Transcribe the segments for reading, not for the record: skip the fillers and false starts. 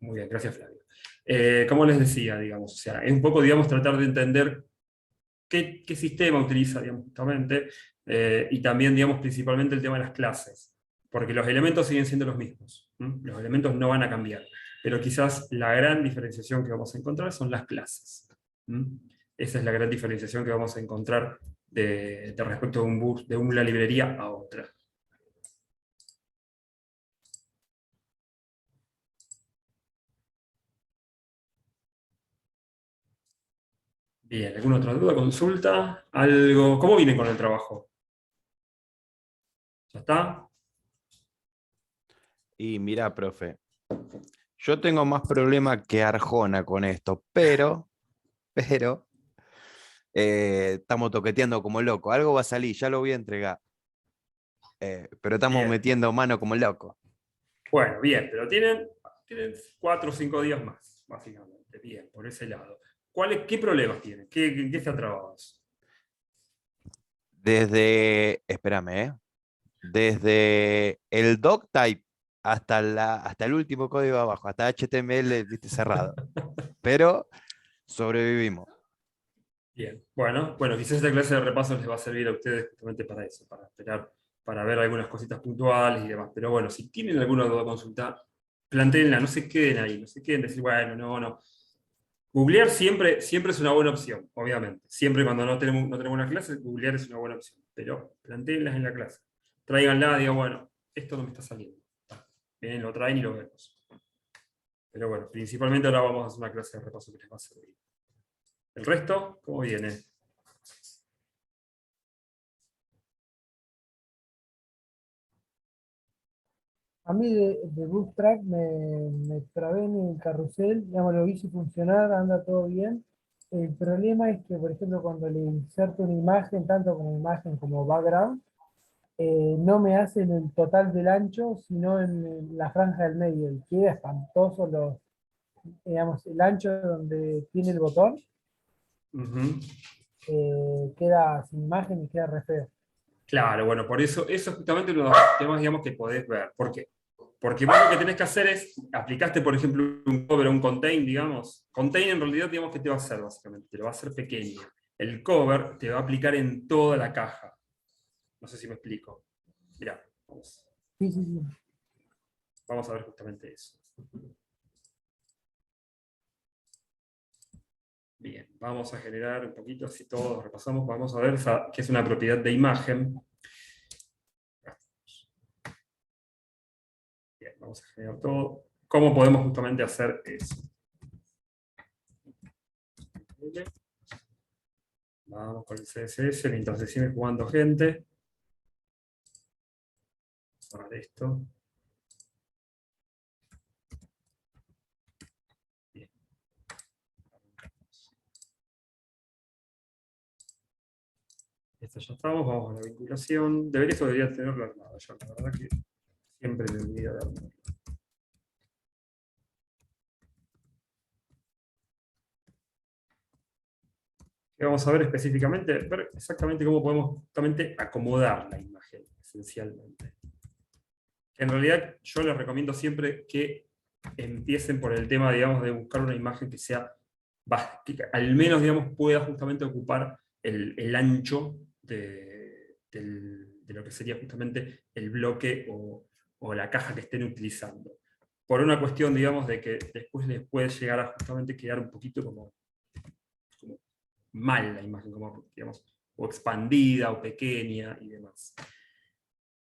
Muy bien, gracias Flavio. Como les decía, digamos, o sea, es un poco, digamos, tratar de entender qué sistema utiliza, digamos, justamente, y también, digamos, principalmente el tema de las clases, porque los elementos siguen siendo los mismos, ¿m? Los elementos no van a cambiar, pero quizás la gran diferenciación que vamos a encontrar son las clases. ¿M? Esa es la gran diferenciación que vamos a encontrar de respecto de un bus, de una librería a otra. Bien, ¿alguna otra duda, consulta? ¿Algo? ¿Cómo vienen con el trabajo? ¿Ya está? Y mira, profe, yo tengo más problema que Arjona con esto, pero, estamos toqueteando como loco. Algo va a salir, ya lo voy a entregar. Pero estamos Bien. metiendo mano como loco. Bueno, bien, pero tienen 4 o 5 días más, básicamente. Bien, por ese lado. ¿Qué problemas tienen? ¿Qué están trabados? Espérame, desde el doctype hasta el último código abajo, hasta HTML, viste, cerrado. Pero sobrevivimos. Bien, bueno, quizás esta clase de repaso les va a servir a ustedes justamente para eso, para esperar, para ver algunas cositas puntuales y demás. Pero bueno, si tienen alguna duda o consulta, plantéenla, no se queden ahí, no se queden decir, bueno, no. Googlear siempre es una buena opción, obviamente. Siempre cuando no tenemos una clase, googlear es una buena opción. Pero plantéenlas en la clase. Tráiganla, digo, bueno, esto no me está saliendo. Bien, lo traen y lo vemos. Pero bueno, principalmente ahora vamos a hacer una clase de repaso que les va a servir. El resto, ¿cómo viene? A mí de Bootstrap me trabé en el carrusel, digamos, lo hice funcionar, anda todo bien. El problema es que, por ejemplo, cuando le inserto una imagen, tanto como imagen como background, no me hace en el total del ancho, sino en la franja del medio. Y queda espantoso digamos, el ancho donde tiene el botón, Ujú. queda sin imagen y queda re feo. Claro, bueno, por eso es justamente uno de los temas, digamos, que podés ver. ¿Por qué? Porque vos lo que tenés que hacer es, aplicaste, por ejemplo, un cover o un contain, digamos. Contain en realidad, digamos, ¿qué te va a hacer básicamente? Te lo va a hacer pequeño. El cover te va a aplicar en toda la caja. No sé si me explico. Mirá, Sí, sí, sí. vamos a ver justamente eso. Bien, vamos a generar un poquito, así todos repasamos, vamos a ver qué es una propiedad de imagen. Bien, vamos a generar todo. ¿Cómo podemos justamente hacer eso? Vamos con el CSS, mientras se sigue jugando gente. Vamos a ver esto. Bien. Esto ya estamos, vamos a la vinculación. Esto debería tenerlo armado ya, la verdad que siempre me olvido de armarlo. ¿Qué vamos a ver específicamente? Ver exactamente cómo podemos justamente acomodar la imagen, esencialmente. En realidad, yo les recomiendo siempre que empiecen por el tema, digamos, de buscar una imagen que sea, que al menos, digamos, pueda justamente ocupar el ancho de lo que sería justamente el bloque o la caja que estén utilizando. Por una cuestión, digamos, de que después les puede llegar a justamente quedar un poquito como mal la imagen, como, digamos, o expandida o pequeña y demás.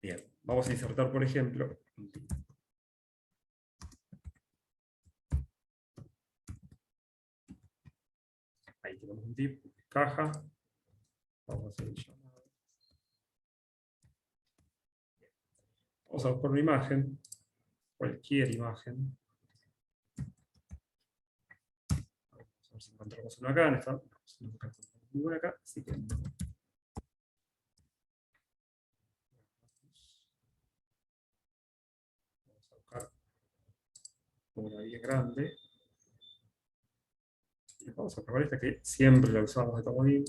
Bien, vamos a insertar, por ejemplo, ahí tenemos un tip, caja, vamos a hacer el llamado. Vamos a buscar una imagen, cualquier imagen. Vamos a ver si encontramos una acá, no encontramos ninguna acá, así que vamos a buscar una bien grande. Y vamos a probar esta que siempre la usamos de comodín.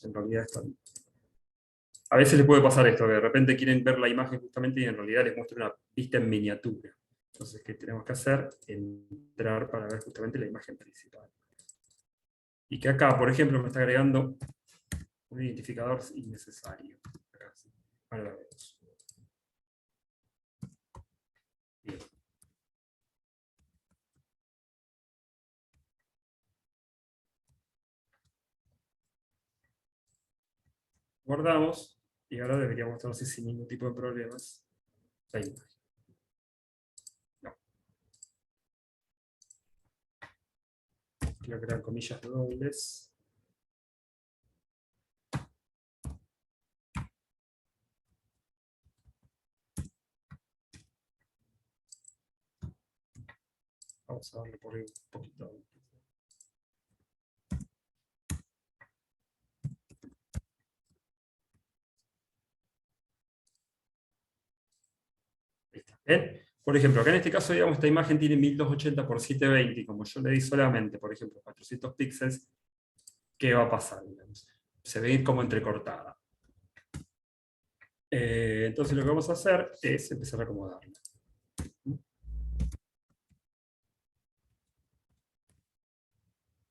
En realidad está. A veces les puede pasar esto, que de repente quieren ver la imagen justamente y en realidad les muestra una vista en miniatura. Entonces, ¿qué tenemos que hacer? Entrar para ver justamente la imagen principal. Y que acá, por ejemplo, me está agregando un identificador innecesario. Acá, sí. Ahora lo vemos. Bien. Guardamos, y ahora debería mostrarse sin ningún tipo de problemas la imagen. No. Quiero crear comillas dobles. Vamos a darle por ahí un poquito. Ahí está. ¿Ven? Por ejemplo, acá en este caso, digamos, esta imagen tiene 1280 por 720, y como yo le di solamente, por ejemplo, 400 píxeles, ¿qué va a pasar? Digamos? Se ve ir como entrecortada. Entonces lo que vamos a hacer es empezar a acomodarla.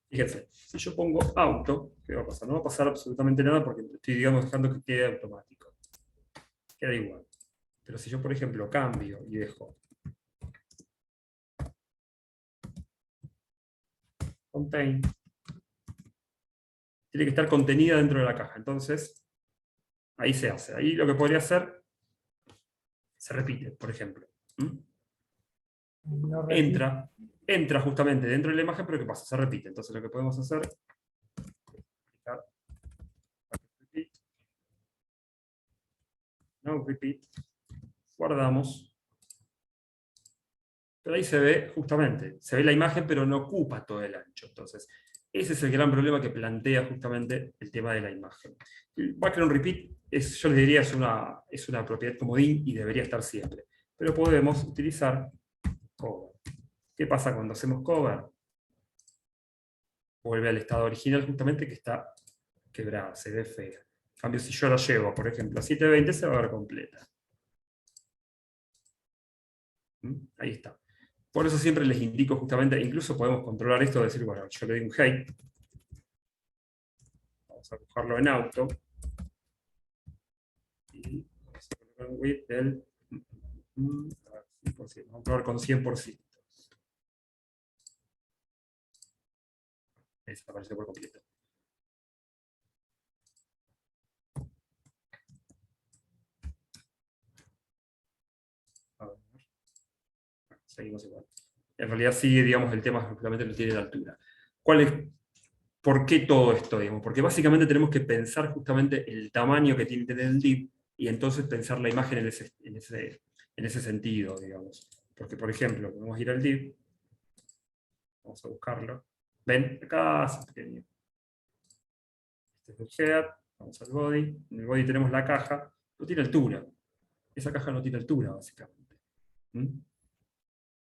Fíjense, si yo pongo auto, ¿qué va a pasar? No va a pasar absolutamente nada porque estoy, digamos, dejando que quede automático. Queda igual. Pero si yo, por ejemplo, cambio y dejo contain, tiene que estar contenida dentro de la caja. Entonces, ahí se hace. Ahí lo que podría hacer, se repite, por ejemplo. No repite. Entra justamente dentro de la imagen, pero ¿qué pasa? Se repite. Entonces lo que podemos hacer, no repeat, guardamos. Pero ahí se ve justamente, se ve la imagen, pero no ocupa todo el ancho. Entonces, ese es el gran problema que plantea justamente el tema de la imagen. El background repeat, yo les diría, es una propiedad comodín y debería estar siempre. Pero podemos utilizar cover. ¿Qué pasa cuando hacemos cover? Vuelve al estado original justamente, que está quebrada, se ve fea. En cambio, si yo la llevo, por ejemplo, a 720, se va a ver completa. Ahí está. Por eso siempre les indico justamente, incluso podemos controlar esto, decir, bueno, yo le doy un height. Vamos a buscarlo en auto. Y vamos a colocar un width del 100%. Vamos a probar con 100%. Desapareció por completo. A ver. Seguimos igual. En realidad sí, digamos, el tema justamente no tiene la altura. ¿Por qué todo esto? Digamos? Porque básicamente tenemos que pensar justamente el tamaño que tiene que tener el div y entonces pensar la imagen en ese sentido, digamos. Porque, por ejemplo, vamos a ir al div, vamos a buscarlo. ¿Ven? Acá es pequeño. Este es el head, vamos al body. En el body tenemos la caja, no tiene altura. Esa caja no tiene altura, básicamente.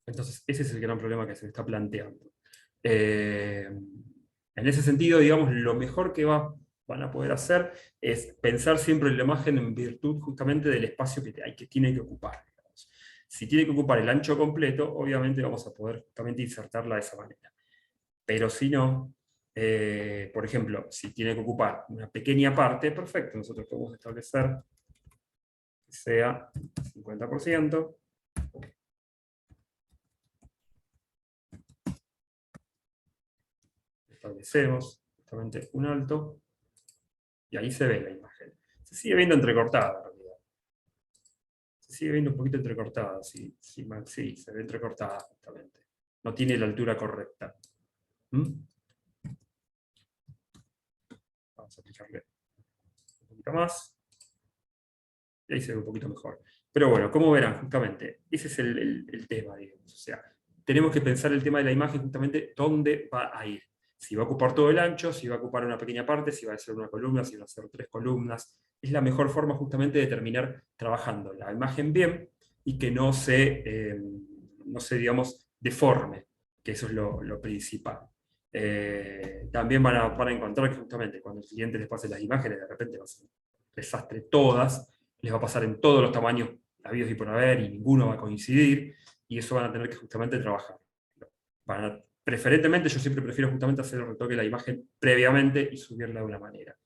Entonces, ese es el gran problema que se está planteando. En ese sentido, digamos, lo mejor que van a poder hacer es pensar siempre en la imagen en virtud justamente del espacio que tiene que ocupar. Digamos. Si tiene que ocupar el ancho completo, obviamente vamos a poder justamente insertarla de esa manera. Pero si no, por ejemplo, si tiene que ocupar una pequeña parte, perfecto, nosotros podemos establecer que sea 50%. Establecemos justamente un alto, y ahí se ve la imagen. Se sigue viendo entrecortada, en realidad. Se sigue viendo un poquito entrecortada, sí, se ve entrecortada justamente. No tiene la altura correcta. Vamos a aplicarle un poquito más. Y ahí se ve un poquito mejor. Pero bueno, como verán, justamente, ese es el tema, digamos. O sea, tenemos que pensar el tema de la imagen justamente dónde va a ir. Si va a ocupar todo el ancho, si va a ocupar una pequeña parte, si va a ser una columna, si va a ser 3 columnas. Es la mejor forma justamente de terminar trabajando la imagen bien y que no se, digamos, deforme, que eso es lo principal. También van a encontrar que justamente cuando el cliente les pase las imágenes, de repente va a ser un desastre todas, les va a pasar en todos los tamaños habidos y por haber, y ninguno va a coincidir. y eso van a tener que justamente trabajar. Preferentemente, yo siempre prefiero justamente hacer el retoque de la imagen previamente y subirla de una manera.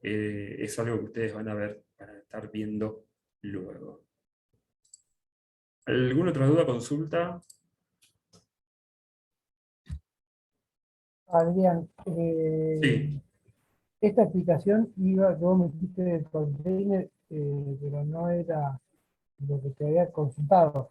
Es algo que ustedes van a estar viendo luego. ¿Alguna otra duda, consulta? Adrián, Sí, esta explicación iba, vos me dijiste del container, pero no era lo que te había consultado.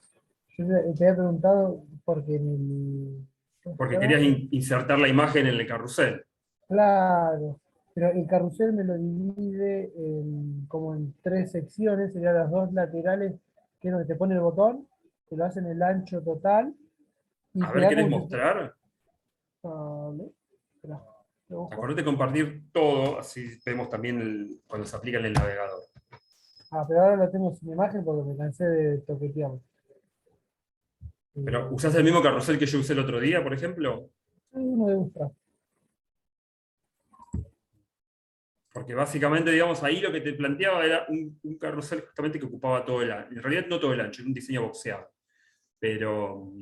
Yo te había preguntado porque en el... ¿cómo se porque llama? querías insertar la imagen en el carrusel. Claro, pero el carrusel me lo divide como en tres secciones, serían las dos laterales, que es donde te pone el botón, que lo hacen el ancho total, y A te ver, da ¿querés como si mostrar? vale, espera, lo busco. Acordate de compartir todo, así vemos también cuando se aplica en el navegador. Ah, pero ahora lo tengo sin imagen porque me cansé de toquetearlo. Pero, Eh, ¿usás el mismo carrusel que yo usé el otro día, por ejemplo? Hay uno de Ultra. Porque básicamente, digamos, ahí lo que te planteaba era un carrusel justamente que ocupaba todo el ancho. En realidad no todo el ancho, era un diseño boxeado. Pero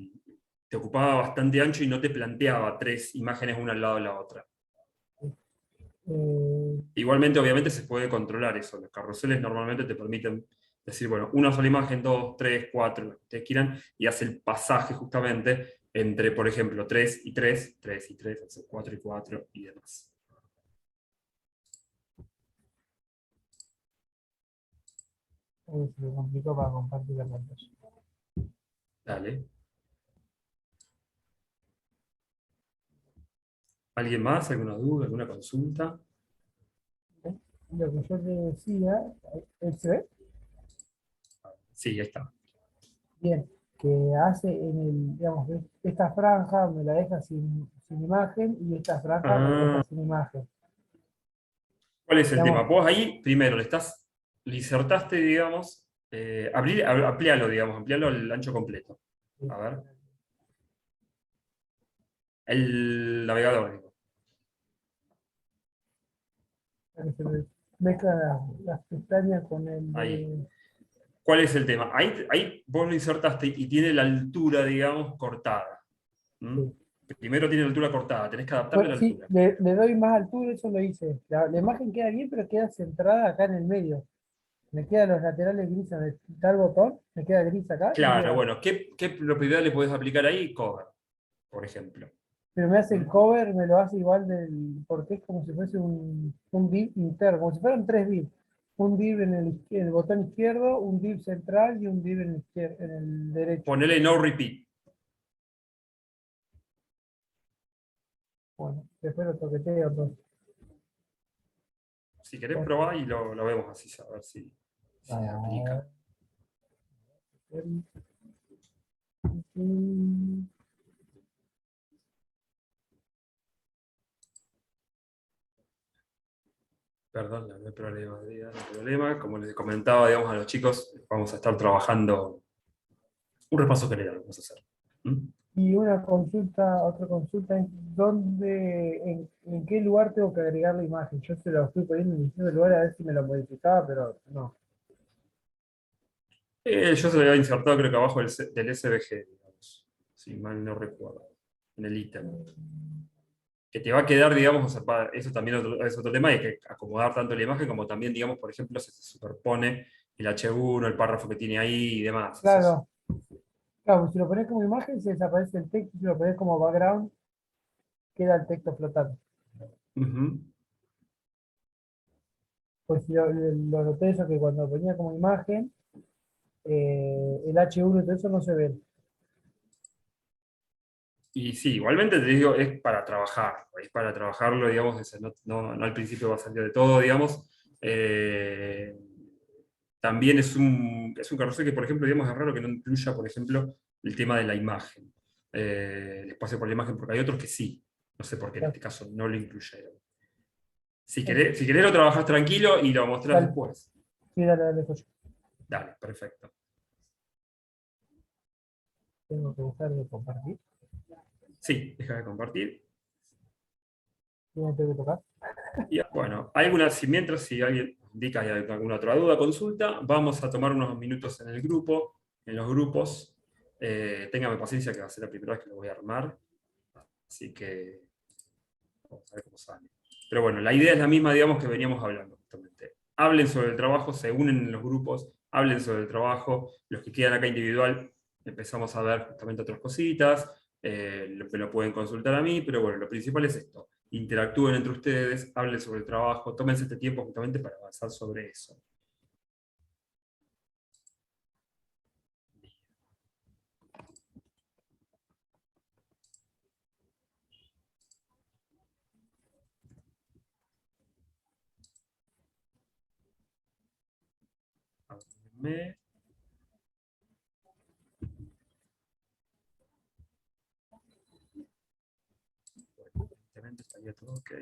te ocupaba bastante ancho y no te planteaba tres imágenes una al lado de la otra. Eh, Igualmente, obviamente, se puede controlar eso. Los carruseles normalmente te permiten decir, bueno, una sola imagen, dos, tres, cuatro, lo que ustedes quieran, y hace el pasaje justamente entre, por ejemplo, 3 y 3, 3 y 3, hace 4 y 4 y demás. Se me complicó para compartir la pantalla. Dale. ¿Alguien más? ¿Alguna duda? ¿Alguna consulta? Lo que yo te decía, ¿se ve? Sí, ahí está. Bien, que hace en el, digamos, esta franja me la deja sin imagen y esta franja me la deja Ah, sin imagen. ¿cuál es el tema? Digamos, Vos ahí, primero, le insertaste, digamos, amplialo, digamos, amplialo al ancho completo. A ver. El navegador, digo. que se me mezclan las pestañas con el Ahí. de... ¿Cuál es el tema? Ahí vos lo insertaste y tiene la altura, digamos, cortada. ¿Mm? Sí. Primero tiene la altura cortada, tenés que adaptarle Bueno, la sí, altura. le doy más altura, eso lo hice. La imagen queda bien, pero queda centrada acá en el medio. Me quedan los laterales grises, donde está el botón, me queda gris acá y Claro, queda. bueno, ¿qué propiedad le podés aplicar ahí? Cover, por ejemplo. Pero me hace el ¿Mm? cover, me lo hace igual porque es como si fuese un div interno, como si fueran tres divs. Un div en el botón izquierdo, un div central y un div en el derecho. Ponele no repeat. Bueno, después lo toqueteo entonces. Si querés Bueno, probar y lo vemos así, a ver si aplica. ah, mm, Perdón, no hay problema, no hay problema. Como les comentaba, digamos, a los chicos, vamos a estar trabajando un repaso general, vamos a hacer. ¿Mm? Y otra consulta es en qué lugar tengo que agregar la imagen. Yo se lo estoy poniendo en distintos lugares a ver si me lo modificaba, pero no. Yo se lo había insertado, creo que abajo del SVG, digamos, si mal no recuerdo, en el ítem. Que te va a quedar, digamos, o sea, eso también es otro tema, hay que acomodar tanto la imagen como también, digamos, por ejemplo, se superpone el H1, el párrafo que tiene ahí y demás. Claro, claro, pues si lo pones como imagen se desaparece el texto, si lo pones como background queda el texto flotando. Ujú. Pues si lo noté eso que cuando lo ponía como imagen, el H1 y todo eso no se ve. Y sí, igualmente te digo, es para trabajarlo, digamos, no al principio va a salir de todo, digamos. También es un carrusel que, por ejemplo, digamos, es raro que no incluya, por ejemplo, el tema de la imagen, el espacio por la imagen, porque hay otros que sí. No sé por qué en Claro, este caso no lo incluyeron. Si ok, querés, si querés lo trabajás tranquilo y lo mostrás dale, después. sí, dale, Joya. Dale, perfecto. Tengo que buscar de compartir. Sí, deja de compartir. Y me tengo que tocar. Y bueno, si alguien indica hay alguna otra duda, consulta, vamos a tomar unos minutos en el grupo, en los grupos, Téngame paciencia que va a ser la primera vez que lo voy a armar. Así que vamos a ver cómo sale. Pero bueno, la idea es la misma, digamos, que veníamos hablando justamente. Hablen sobre el trabajo, se unen en los grupos, hablen sobre el trabajo. Los que quedan acá individual, empezamos a ver justamente otras cositas, lo pueden consultar a mí, pero bueno, lo principal es esto. Interactúen entre ustedes, hablen sobre el trabajo, tómense este tiempo justamente para avanzar sobre eso. Ábranme. Evidentemente estaría todo ok.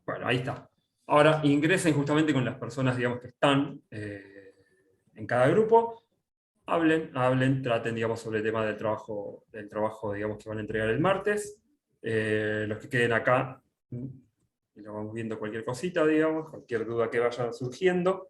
Bueno, ahí está. Ahora ingresen justamente con las personas, digamos, que están en cada grupo. Hablen, traten, digamos, sobre el tema del trabajo, digamos, que van a entregar el martes. Los que queden acá, y lo vamos viendo cualquier cosita, digamos, cualquier duda que vaya surgiendo.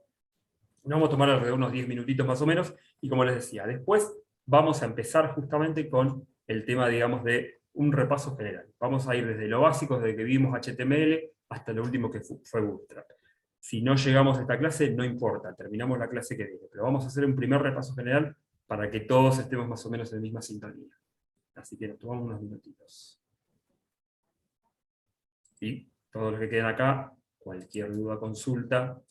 Nos vamos a tomar alrededor de unos 10 minutitos más o menos, y como les decía, después vamos a empezar justamente con el tema, digamos, de un repaso general. Vamos a ir desde lo básico, desde que vimos HTML, hasta lo último que fue Bootstrap. Si no llegamos a esta clase, no importa, terminamos la clase que viene, pero vamos a hacer un primer repaso general para que todos estemos más o menos en la misma sintonía. Así que nos tomamos unos minutitos. Y todos los que queden acá, cualquier duda, consulta,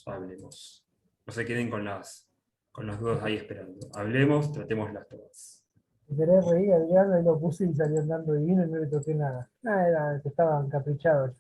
hablemos. No se queden con las dudas ahí esperando. Hablemos, tratémoslas todas. Me querés reír, Adriano, y lo puse y salió andando divino y no le toqué nada. Ah, era que estaban encaprichados.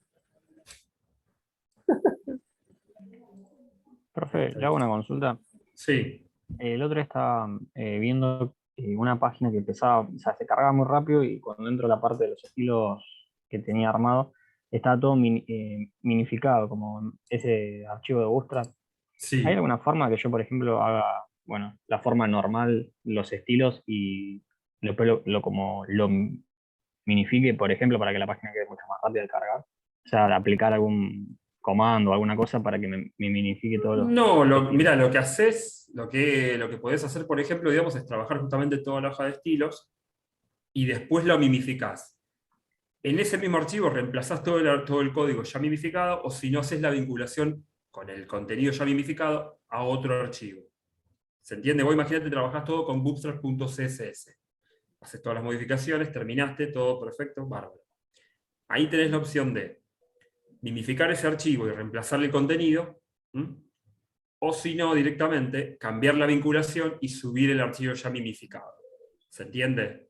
Profe, le hago una consulta. Sí, El otro día estaba viendo una página que empezaba, o sea, se cargaba muy rápido y cuando entro a la parte de los estilos que tenía armado, estaba todo minificado, como ese archivo de Bootstrap. ¿Hay sí. alguna forma que yo, por ejemplo, haga, bueno, la forma normal, los estilos y después como lo minifique, por ejemplo, para que la página quede mucho más rápida de cargar? O sea, aplicar algún comando o alguna cosa para que me minifique todos los No, estilos. mira, lo que haces, lo que podés hacer, por ejemplo, digamos, es trabajar justamente toda la hoja de estilos y después lo mimificás. En ese mismo archivo reemplazás todo el código ya mimificado, o si no, haces la vinculación con el contenido ya mimificado a otro archivo. ¿Se entiende? Vos imagínate, trabajás todo con bootstrap.css. Haces todas las modificaciones, terminaste, todo perfecto, bárbaro. Ahí tenés la opción de mimificar ese archivo y reemplazarle el contenido, ¿m? O si no, directamente cambiar la vinculación y subir el archivo ya mimificado. ¿Se entiende?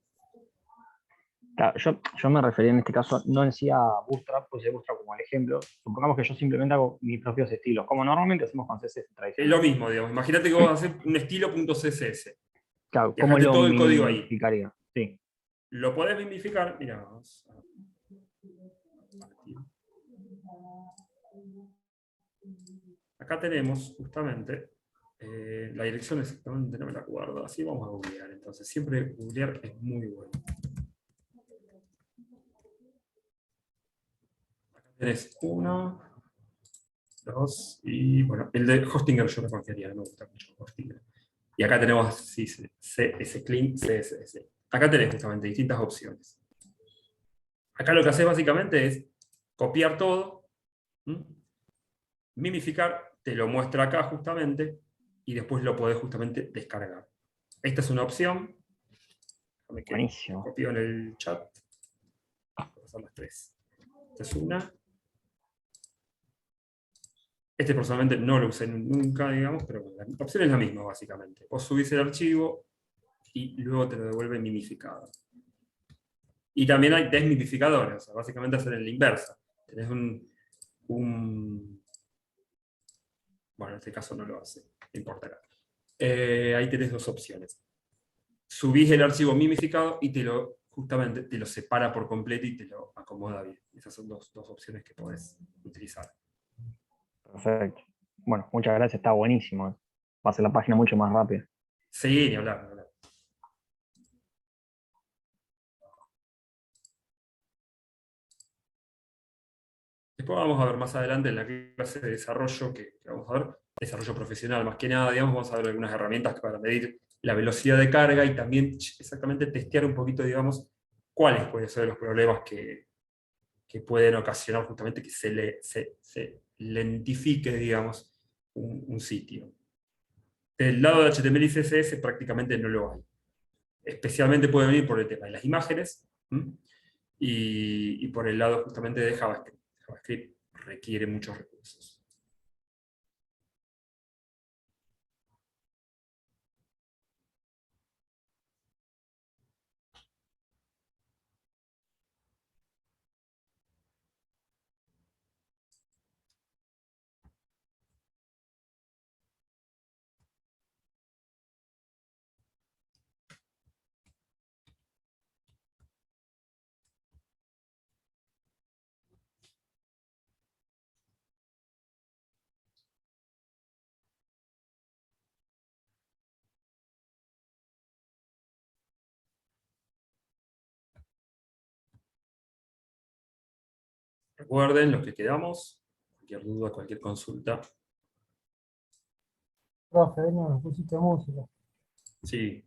Claro, yo me refería en este caso no en sí a Bootstrap, puse Bootstrap como el ejemplo. Supongamos que yo simplemente hago mis propios estilos, como normalmente hacemos con CSS Es tradicional. lo mismo, digamos. Imagínate que vos vas a hacer un estilo.css. Claro, ¿cómo Dejaste lo todo el código ahí. minificaría? Sí. Lo podés mimificar. Mira, vamos a partir. Acá tenemos justamente la dirección exactamente, no me la acuerdo. Así vamos a googlear. Entonces, siempre googlear es muy bueno. Acá tenés uno, dos, y bueno, el de Hostinger yo no confiaría, no me gusta mucho Hostinger. Y acá tenemos sí, CS Clean, CSS. Acá tenés justamente distintas opciones. Acá lo que haces básicamente es copiar todo, ¿m? Mimificar, te lo muestra acá justamente, y después lo podés justamente descargar. Esta es una opción. Déjame que Buenísimo. copio en el chat. Son las tres. Esta es una. Este personalmente no lo usé nunca, digamos, pero bueno, la opción es la misma, básicamente. Vos subís el archivo y luego te lo devuelve mimificado. Y también hay desmitificadores, o sea, básicamente hacer en la inversa. Tenés bueno, en este caso no lo hace, no importa acá. Ahí tenés dos opciones. Subís el archivo mimificado y justamente te lo separa por completo y te lo acomoda bien. Esas son dos opciones que podés utilizar. Perfecto. Bueno, muchas gracias, está buenísimo. Va a ser la página mucho más rápida. Sí, ni hablar, ni hablar. después vamos a ver más adelante en la clase de desarrollo que vamos a ver, desarrollo profesional más que nada, digamos, vamos a ver algunas herramientas para medir la velocidad de carga y también exactamente testear un poquito, digamos, cuáles pueden ser los problemas que pueden ocasionar justamente que se lentifique, digamos, un sitio. Del lado de HTML y CSS prácticamente no lo hay. Especialmente puede venir por el tema de las imágenes, ¿m? Y por el lado justamente de JavaScript. JavaScript requiere muchos recursos. Recuerden los que quedamos, cualquier duda, cualquier consulta. Profe, no, nos pusiste música. Sí,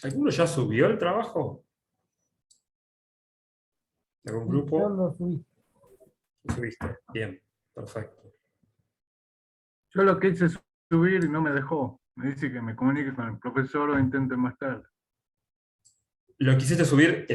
¿alguno ya subió el trabajo? ¿Algún Sí, yo grupo? lo subí. ¿Lo subiste? Bien, perfecto. Yo lo quise subir y no me dejó. Me dice que me comunique con el profesor o intente más tarde. Lo quisiste subir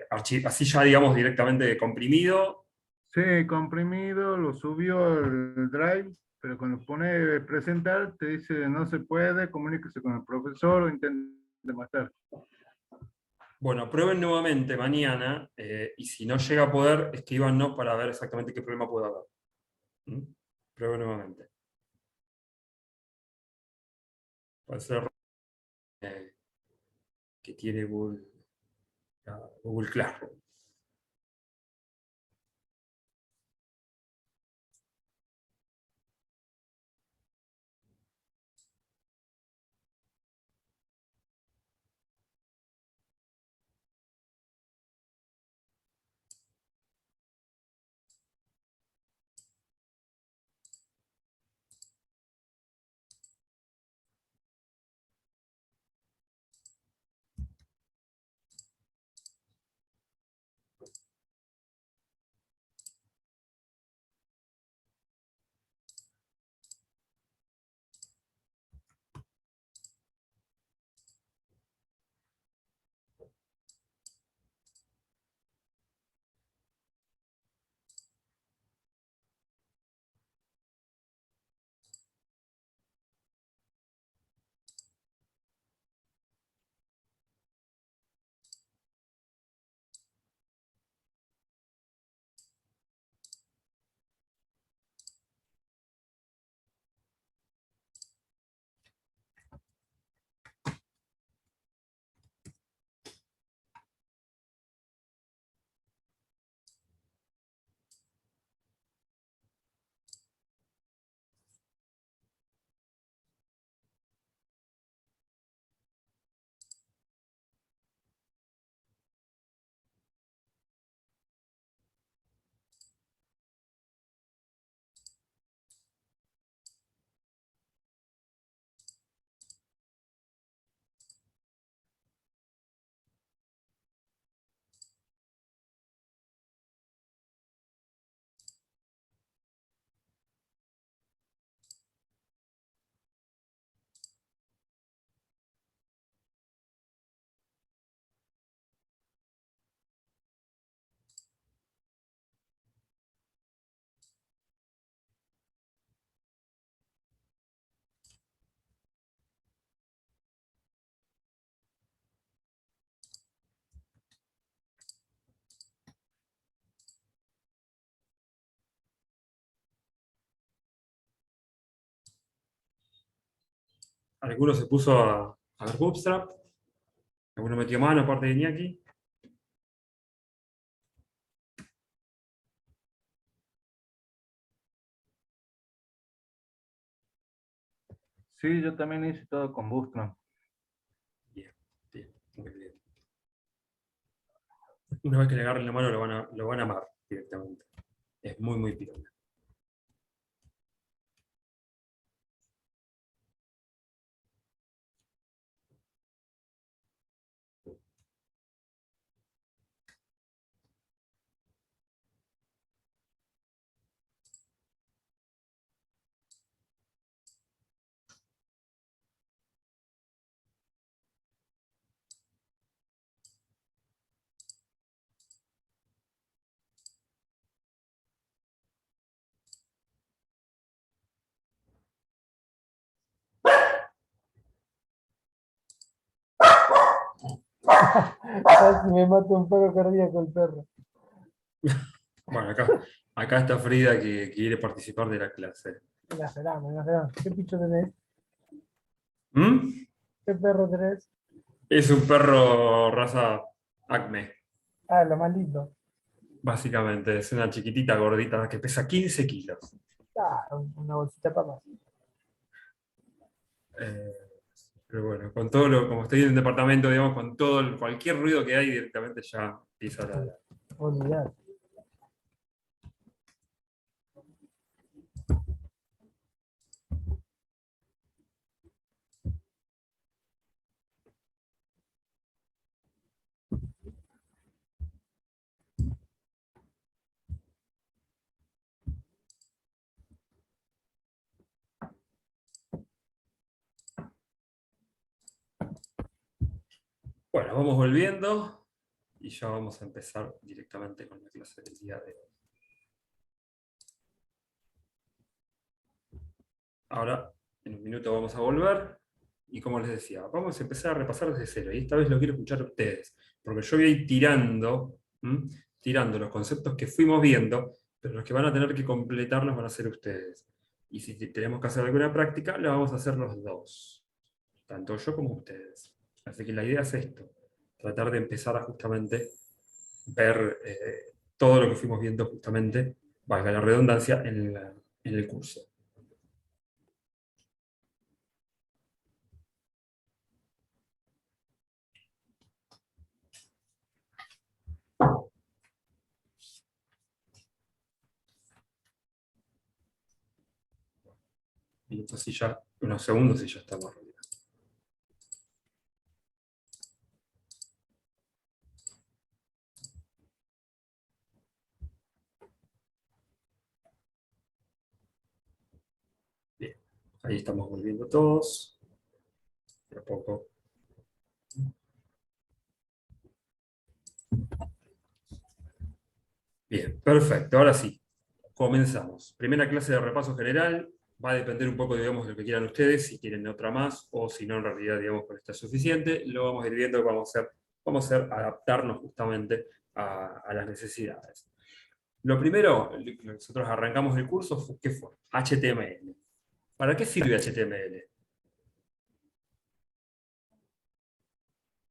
así ya, digamos, directamente comprimido. Sí, comprimido, lo subió al Drive, pero cuando pone presentar te dice no se puede, comuníquese con el profesor o intente más tarde. Bueno, prueben nuevamente mañana y si no llega a poder, escríbanos para ver exactamente qué problema puede haber. ¿Mm? Prueben nuevamente. Puede ser eh, que tiene Google Classroom. ¿Alguno se puso a ver Bootstrap? ¿Alguno metió mano aparte de Iñaki? Sí, yo también hice todo con Bootstrap. Bien, bien, muy bien. Una vez que le agarren la mano lo van a amar directamente. Es muy, muy piola. Casi me mata un paro cardíaco el perro. Bueno, acá está Frida que quiere participar de la clase. Exageramos. ¿Qué picho tenés? ¿Mm? ¿Qué perro tenés? Es un perro raza Acme, Ah, lo más lindo. básicamente. Es una chiquitita gordita que pesa 15 kilos. Ah, una bolsita de papas. Eh, pero bueno, como estoy en el departamento, digamos, con cualquier ruido que hay, directamente ya empieza a ladrar. Olvidar. Bueno, vamos volviendo y ya vamos a empezar directamente con la clase del día de hoy. Ahora, en un minuto vamos a volver y como les decía, vamos a empezar a repasar desde cero y esta vez lo quiero escuchar a ustedes, porque yo voy a ir tirando los conceptos que fuimos viendo, pero los que van a tener que completarlos van a ser ustedes. Y si tenemos que hacer alguna práctica, la vamos a hacer los dos, tanto yo como ustedes. Así que la idea es esto, tratar de empezar a justamente ver todo lo que fuimos viendo justamente, valga la redundancia, en el curso. Minutos y ya, unos segundos y ya estamos. Bien, ahí estamos volviendo todos. De a poco. Bien, perfecto. Ahora sí, comenzamos. Primera clase de repaso general. Va a depender un poco, digamos, de lo que quieran ustedes, si quieren otra más, o si no, en realidad, digamos, con esta es suficiente. Lo vamos a ir viendo, vamos a hacer adaptarnos justamente a las necesidades. Lo primero, nosotros arrancamos el curso, ¿qué fue? HTML. ¿Para qué sirve HTML?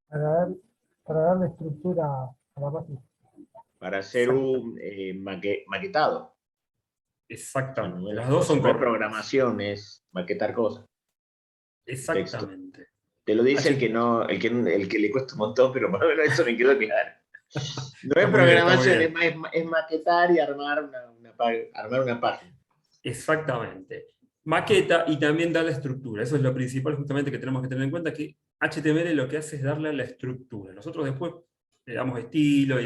Para darle estructura a la página. Para hacer un maquetado. O sea, Exactamente. Las no dos son es correctas. programación, es maquetar cosas. Exactamente. Te lo dice el que le cuesta un montón, pero por lo menos eso me quedó claro. No es Está muy bien, está muy programación, bien. es maquetar y armar una página. Exactamente. Maqueta y también da la estructura. Eso es lo principal justamente que tenemos que tener en cuenta, que HTML lo que hace es darle la estructura. Nosotros después le damos estilo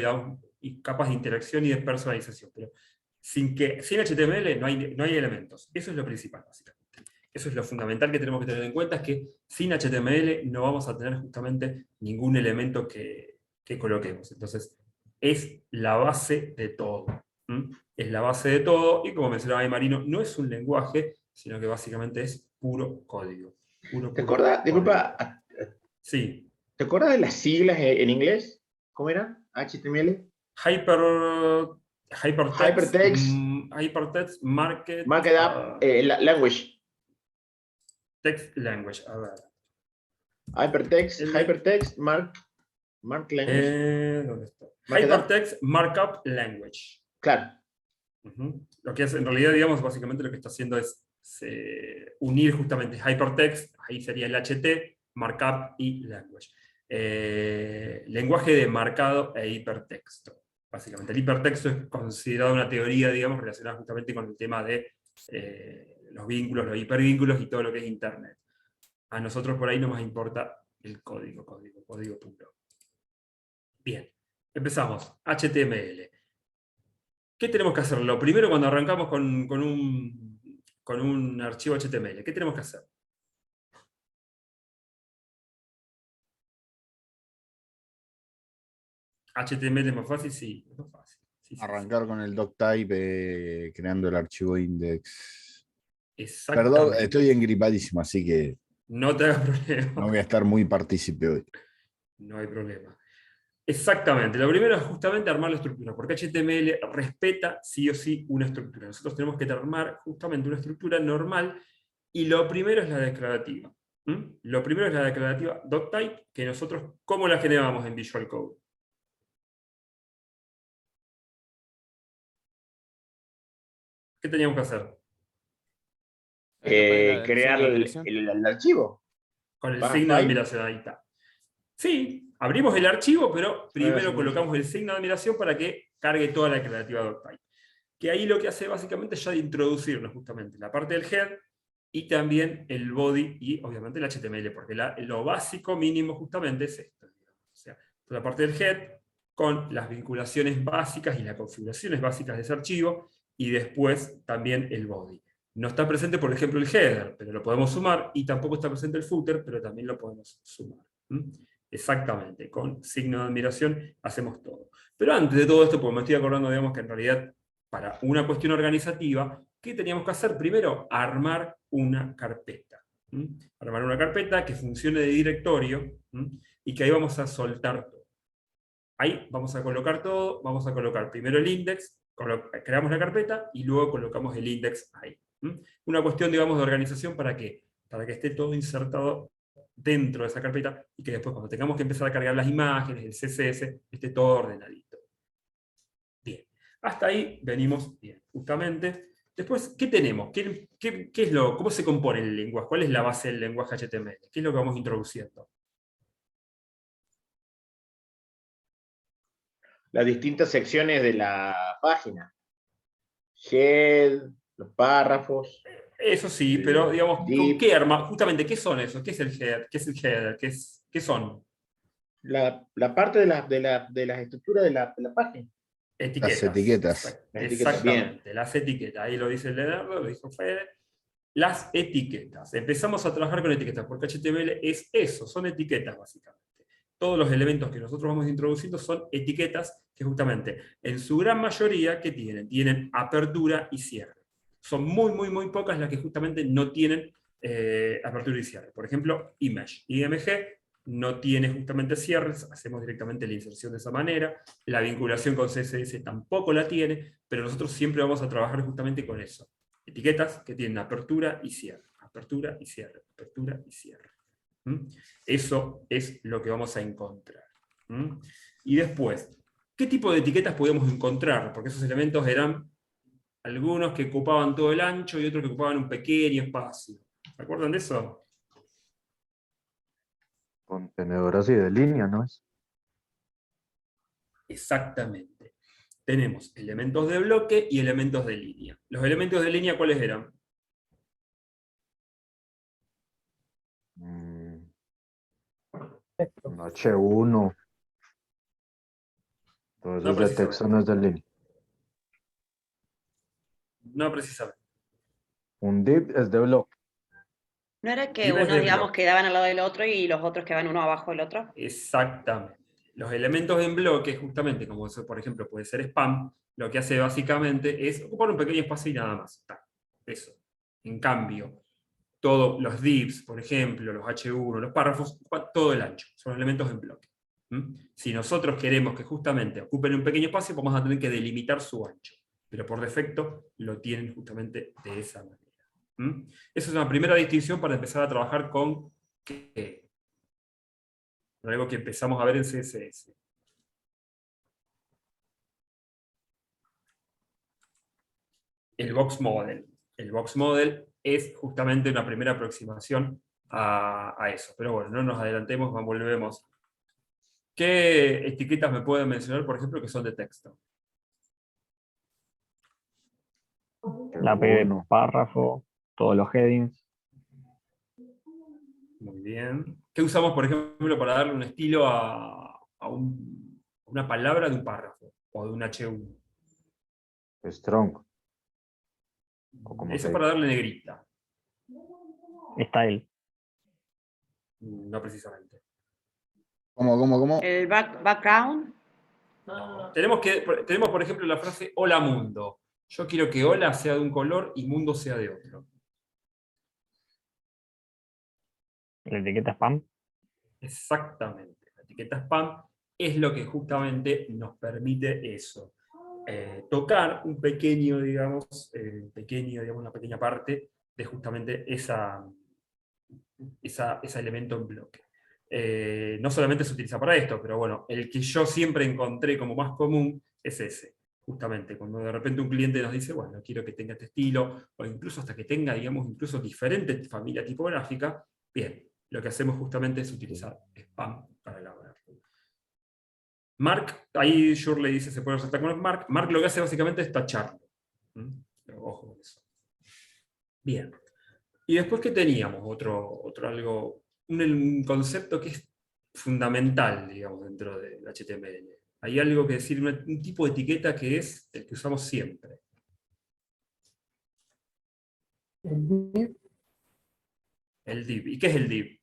y capas de interacción y de personalización. Pero sin HTML no hay elementos. Eso es lo principal, básicamente. Eso es lo fundamental que tenemos que tener en cuenta, es que sin HTML no vamos a tener justamente ningún elemento que coloquemos. Entonces, es la base de todo. Es la base de todo, y como mencionaba ahí Marino, no es un lenguaje, sino que básicamente es puro código. ¿Te acuerdas? Disculpa, Sí. ¿te acuerdas de las siglas en inglés? ¿Cómo eran? HTML. Hypertext, Hypertext, Hypertext, Market, Markup, Language. Text language, a ver. Hypertext, mark language. ¿Dónde está? ¿Markup? Hypertext Markup Language. Claro. Ujú. Lo que hace, en realidad, digamos, básicamente lo que está haciendo es unir justamente Hypertext, ahí sería el HT, Markup y Language. Lenguaje de marcado e hipertexto. Básicamente, el hipertexto es considerado una teoría, digamos, relacionada justamente con el tema de los vínculos, los hipervínculos y todo lo que es Internet. A nosotros por ahí no nos importa el código puro. Bien, empezamos. HTML. ¿Qué tenemos que hacer? Lo primero cuando arrancamos con un archivo HTML, ¿qué tenemos que hacer? HTML es más fácil, sí, es más fácil. Sí, sí, Arrancar con el doctype creando el archivo index. sí. Perdón, Exactamente. estoy engripadísimo, así que No te hagas problema. no voy a estar muy partícipe hoy. No hay problema. Exactamente. Lo primero es justamente armar la estructura, porque HTML respeta sí o sí una estructura. Nosotros tenemos que armar justamente una estructura normal, y lo primero es la declarativa. Lo primero es la declarativa doctype, que nosotros, ¿cómo la generamos en Visual Code? ¿Qué teníamos que hacer? Crear el archivo. Con el Baja signo de file. admiración, ahí está. Sí, abrimos el archivo, pero primero sí, colocamos el signo de admiración para que cargue toda la declarativa doctype. Que ahí lo que hace básicamente es ya de introducirnos justamente la parte del head y también el body y obviamente el HTML, porque lo básico mínimo justamente es esto. O sea, la parte del head con las vinculaciones básicas y las configuraciones básicas de ese archivo, y después también el body. No está presente, por ejemplo, el header, pero lo podemos sumar, y tampoco está presente el footer, pero también lo podemos sumar. Exactamente, con signo de admiración hacemos todo. Pero antes de todo esto, porque me estoy acordando, digamos, que en realidad, para una cuestión organizativa, ¿qué teníamos que hacer? Primero, armar una carpeta. Armar una carpeta que funcione de directorio, y que ahí vamos a soltar todo. Ahí vamos a colocar todo, vamos a colocar primero el index, creamos la carpeta y luego colocamos el index ahí. Una cuestión, digamos, de organización para que esté todo insertado dentro de esa carpeta, y que después, cuando tengamos que empezar a cargar las imágenes, el CSS, esté todo ordenadito. Bien, hasta ahí venimos bien, justamente. Después, ¿qué tenemos? ¿Qué es ¿Cómo se compone el lenguaje? ¿Cuál es la base del lenguaje HTML? ¿Qué es lo que vamos introduciendo? Las distintas secciones de la página. Head, los párrafos. Eso sí, pero digamos, ¿con div. qué arma? Justamente, ¿qué son esos? ¿Qué es el head? ¿Qué es el header? ¿Qué son? La parte de las estructuras de la página. Etiquetas. Las etiquetas. Exactamente, las etiquetas. Ahí lo dice Leonardo, lo dijo Fede. Las etiquetas. Empezamos a trabajar con etiquetas, porque HTML es eso, son etiquetas básicamente. Todos los elementos que nosotros vamos introduciendo son etiquetas que justamente, en su gran mayoría, ¿qué tienen? Tienen apertura y cierre. Son muy, muy, muy pocas las que justamente no tienen apertura y cierre. Por ejemplo, image. IMG no tiene justamente cierres, hacemos directamente la inserción de esa manera. La vinculación con CSS tampoco la tiene, pero nosotros siempre vamos a trabajar justamente con eso. Etiquetas que tienen apertura y cierre. Apertura y cierre. Apertura y cierre. Eso es lo que vamos a encontrar. Y después, ¿qué tipo de etiquetas podemos encontrar? Porque esos elementos eran algunos que ocupaban todo el ancho y otros que ocupaban un pequeño espacio. ¿Se acuerdan de eso? Contenedor así de línea, ¿no es? Exactamente. Tenemos elementos de bloque y elementos de línea. ¿Los elementos de línea cuáles eran? Texto. Un H1. Todo eso No es de texto, precisamente. no es de línea. No precisamente. Un div es de bloque. ¿No era que Dives unos, de digamos, bloque. quedaban al lado del otro y los otros quedaban uno abajo del otro? Exactamente. Los elementos en bloque, justamente, como eso, por ejemplo, puede ser spam, lo que hace básicamente es ocupar un pequeño espacio y nada más. Está. Eso. En cambio, todos los divs, por ejemplo, los H1, los párrafos, ocupan todo el ancho. Son elementos en bloque. Si nosotros queremos que justamente ocupen un pequeño espacio, vamos a tener que delimitar su ancho. Pero por defecto lo tienen justamente de esa manera. Esa es una primera distinción para empezar a trabajar con qué. Algo que empezamos a ver en CSS. El box model. El box model es justamente una primera aproximación a eso. Pero bueno, no nos adelantemos, volvemos. ¿Qué etiquetas me pueden mencionar, por ejemplo, que son de texto? La P de párrafo, todos los headings. Muy bien. ¿Qué usamos, por ejemplo, para darle un estilo a una palabra de un párrafo o de un H1? Strong. O como Eso se es para darle negrita. Style. No precisamente. ¿Cómo? El background. Tenemos, por ejemplo, la frase hola mundo. Yo quiero que hola sea de un color y mundo sea de otro. La etiqueta spam. Exactamente. La etiqueta spam es lo que justamente nos permite eso. Tocar un pequeño, digamos, una pequeña parte de justamente ese elemento en bloque. No solamente se utiliza para esto, pero bueno, el que yo siempre encontré como más común es ese. Justamente, cuando de repente un cliente nos dice, bueno, quiero que tenga este estilo, o incluso hasta que tenga, digamos, incluso diferente familia tipográfica, bien, lo que hacemos justamente es utilizar spam para elaborar. Mark, ahí Shur le dice, se puede resaltar con el Mark. Mark lo que hace básicamente es tacharlo. Pero ojo con eso. Bien. Y después, ¿qué teníamos? Un concepto que es fundamental, digamos, dentro del HTML. Hay algo que decir, un tipo de etiqueta que es el que usamos siempre. El div, El div. ¿Y qué es el div?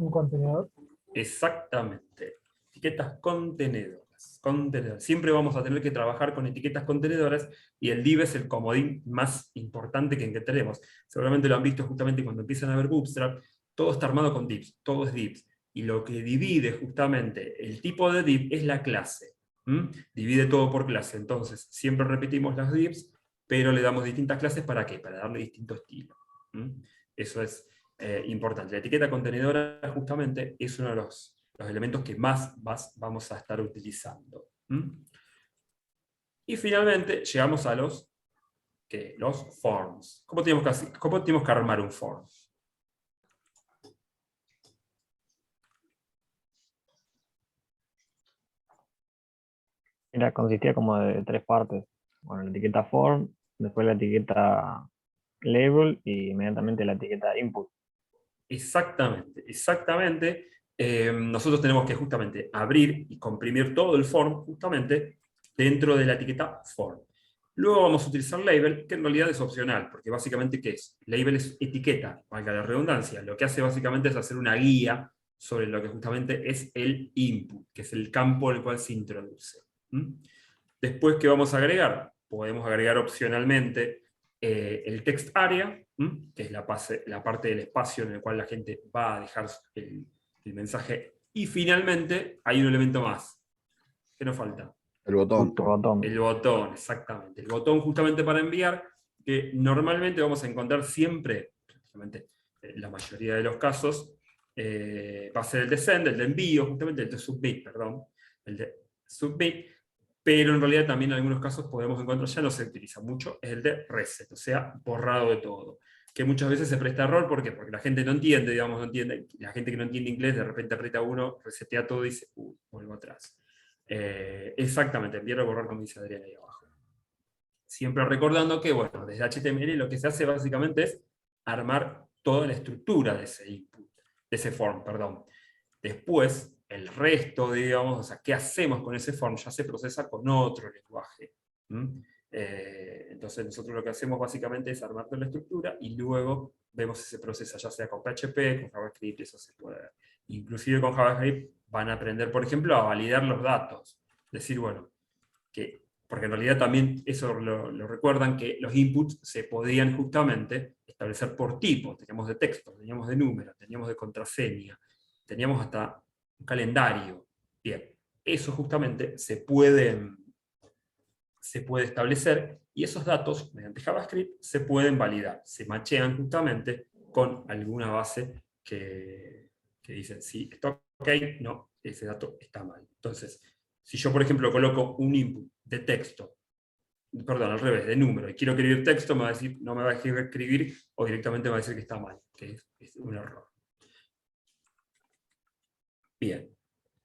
un contenedor. Exactamente. Etiquetas contenedoras. Siempre vamos a tener que trabajar con etiquetas contenedoras y el div es el comodín más importante que tenemos. Seguramente lo han visto justamente cuando empiezan a ver Bootstrap. Todo está armado con divs, todo es divs. Y lo que divide justamente el tipo de div es la clase. Divide todo por clase. Entonces, siempre repetimos las divs, pero le damos distintas clases. ¿Para qué? Para darle distinto estilo. Eso es importante. La etiqueta contenedora justamente es uno de los elementos que más vamos a estar utilizando. Y finalmente llegamos a los forms. ¿Cómo tenemos que armar un form? Consistía como de 3 partes. Bueno, la etiqueta form, después la etiqueta label y inmediatamente la etiqueta input. Exactamente. Nosotros tenemos que justamente abrir y comprimir todo el form justamente dentro de la etiqueta form. Luego vamos a utilizar label, que en realidad es opcional, porque básicamente, ¿qué es? Label es etiqueta, valga la redundancia. Lo que hace básicamente es hacer una guía sobre lo que justamente es el input, que es el campo al cual se introduce. Después, ¿qué vamos a agregar? Podemos agregar opcionalmente el text area, que es la parte del espacio en el cual la gente va a dejar el mensaje. Y finalmente, hay un elemento más. ¿Qué nos falta? El botón. El botón, exactamente. El botón justamente para enviar, que normalmente vamos a encontrar siempre, prácticamente en la mayoría de los casos, va a ser el de send, el de envío, justamente el de submit, perdón. El de submit. Pero en realidad también en algunos casos podemos encontrar, ya no se utiliza mucho, es el de reset, o sea, borrado de todo. Que muchas veces se presta error, ¿por qué? Porque la gente no entiende, la gente que no entiende inglés, de repente aprieta uno, resetea todo y dice, vuelvo atrás. Exactamente, enviar o borrar, como dice Adrián ahí abajo. Siempre recordando que, bueno, desde HTML lo que se hace básicamente es armar toda la estructura de ese input, de ese form, perdón. Después, el resto, digamos, o sea, qué hacemos con ese form, ya se procesa con otro lenguaje. Entonces nosotros lo que hacemos básicamente es armar toda la estructura y luego vemos si se procesa, ya sea con PHP, con JavaScript, eso se puede ver. Inclusive con JavaScript van a aprender, por ejemplo, a validar los datos. Decir, bueno, porque en realidad también eso lo recuerdan, que los inputs se podían justamente establecer por tipos. Teníamos de texto, teníamos de número, teníamos de contraseña, teníamos hasta un calendario. Bien, eso justamente se puede se puede establecer y esos datos, mediante JavaScript, se pueden validar. Se machean justamente con alguna base que dicen, sí, está ok, no, ese dato está mal. Entonces, si yo, por ejemplo, coloco un input de texto, perdón, al revés, de número, y quiero escribir texto, me va a decir, no me va a dejar escribir, o directamente me va a decir que está mal, que es un error. Bien.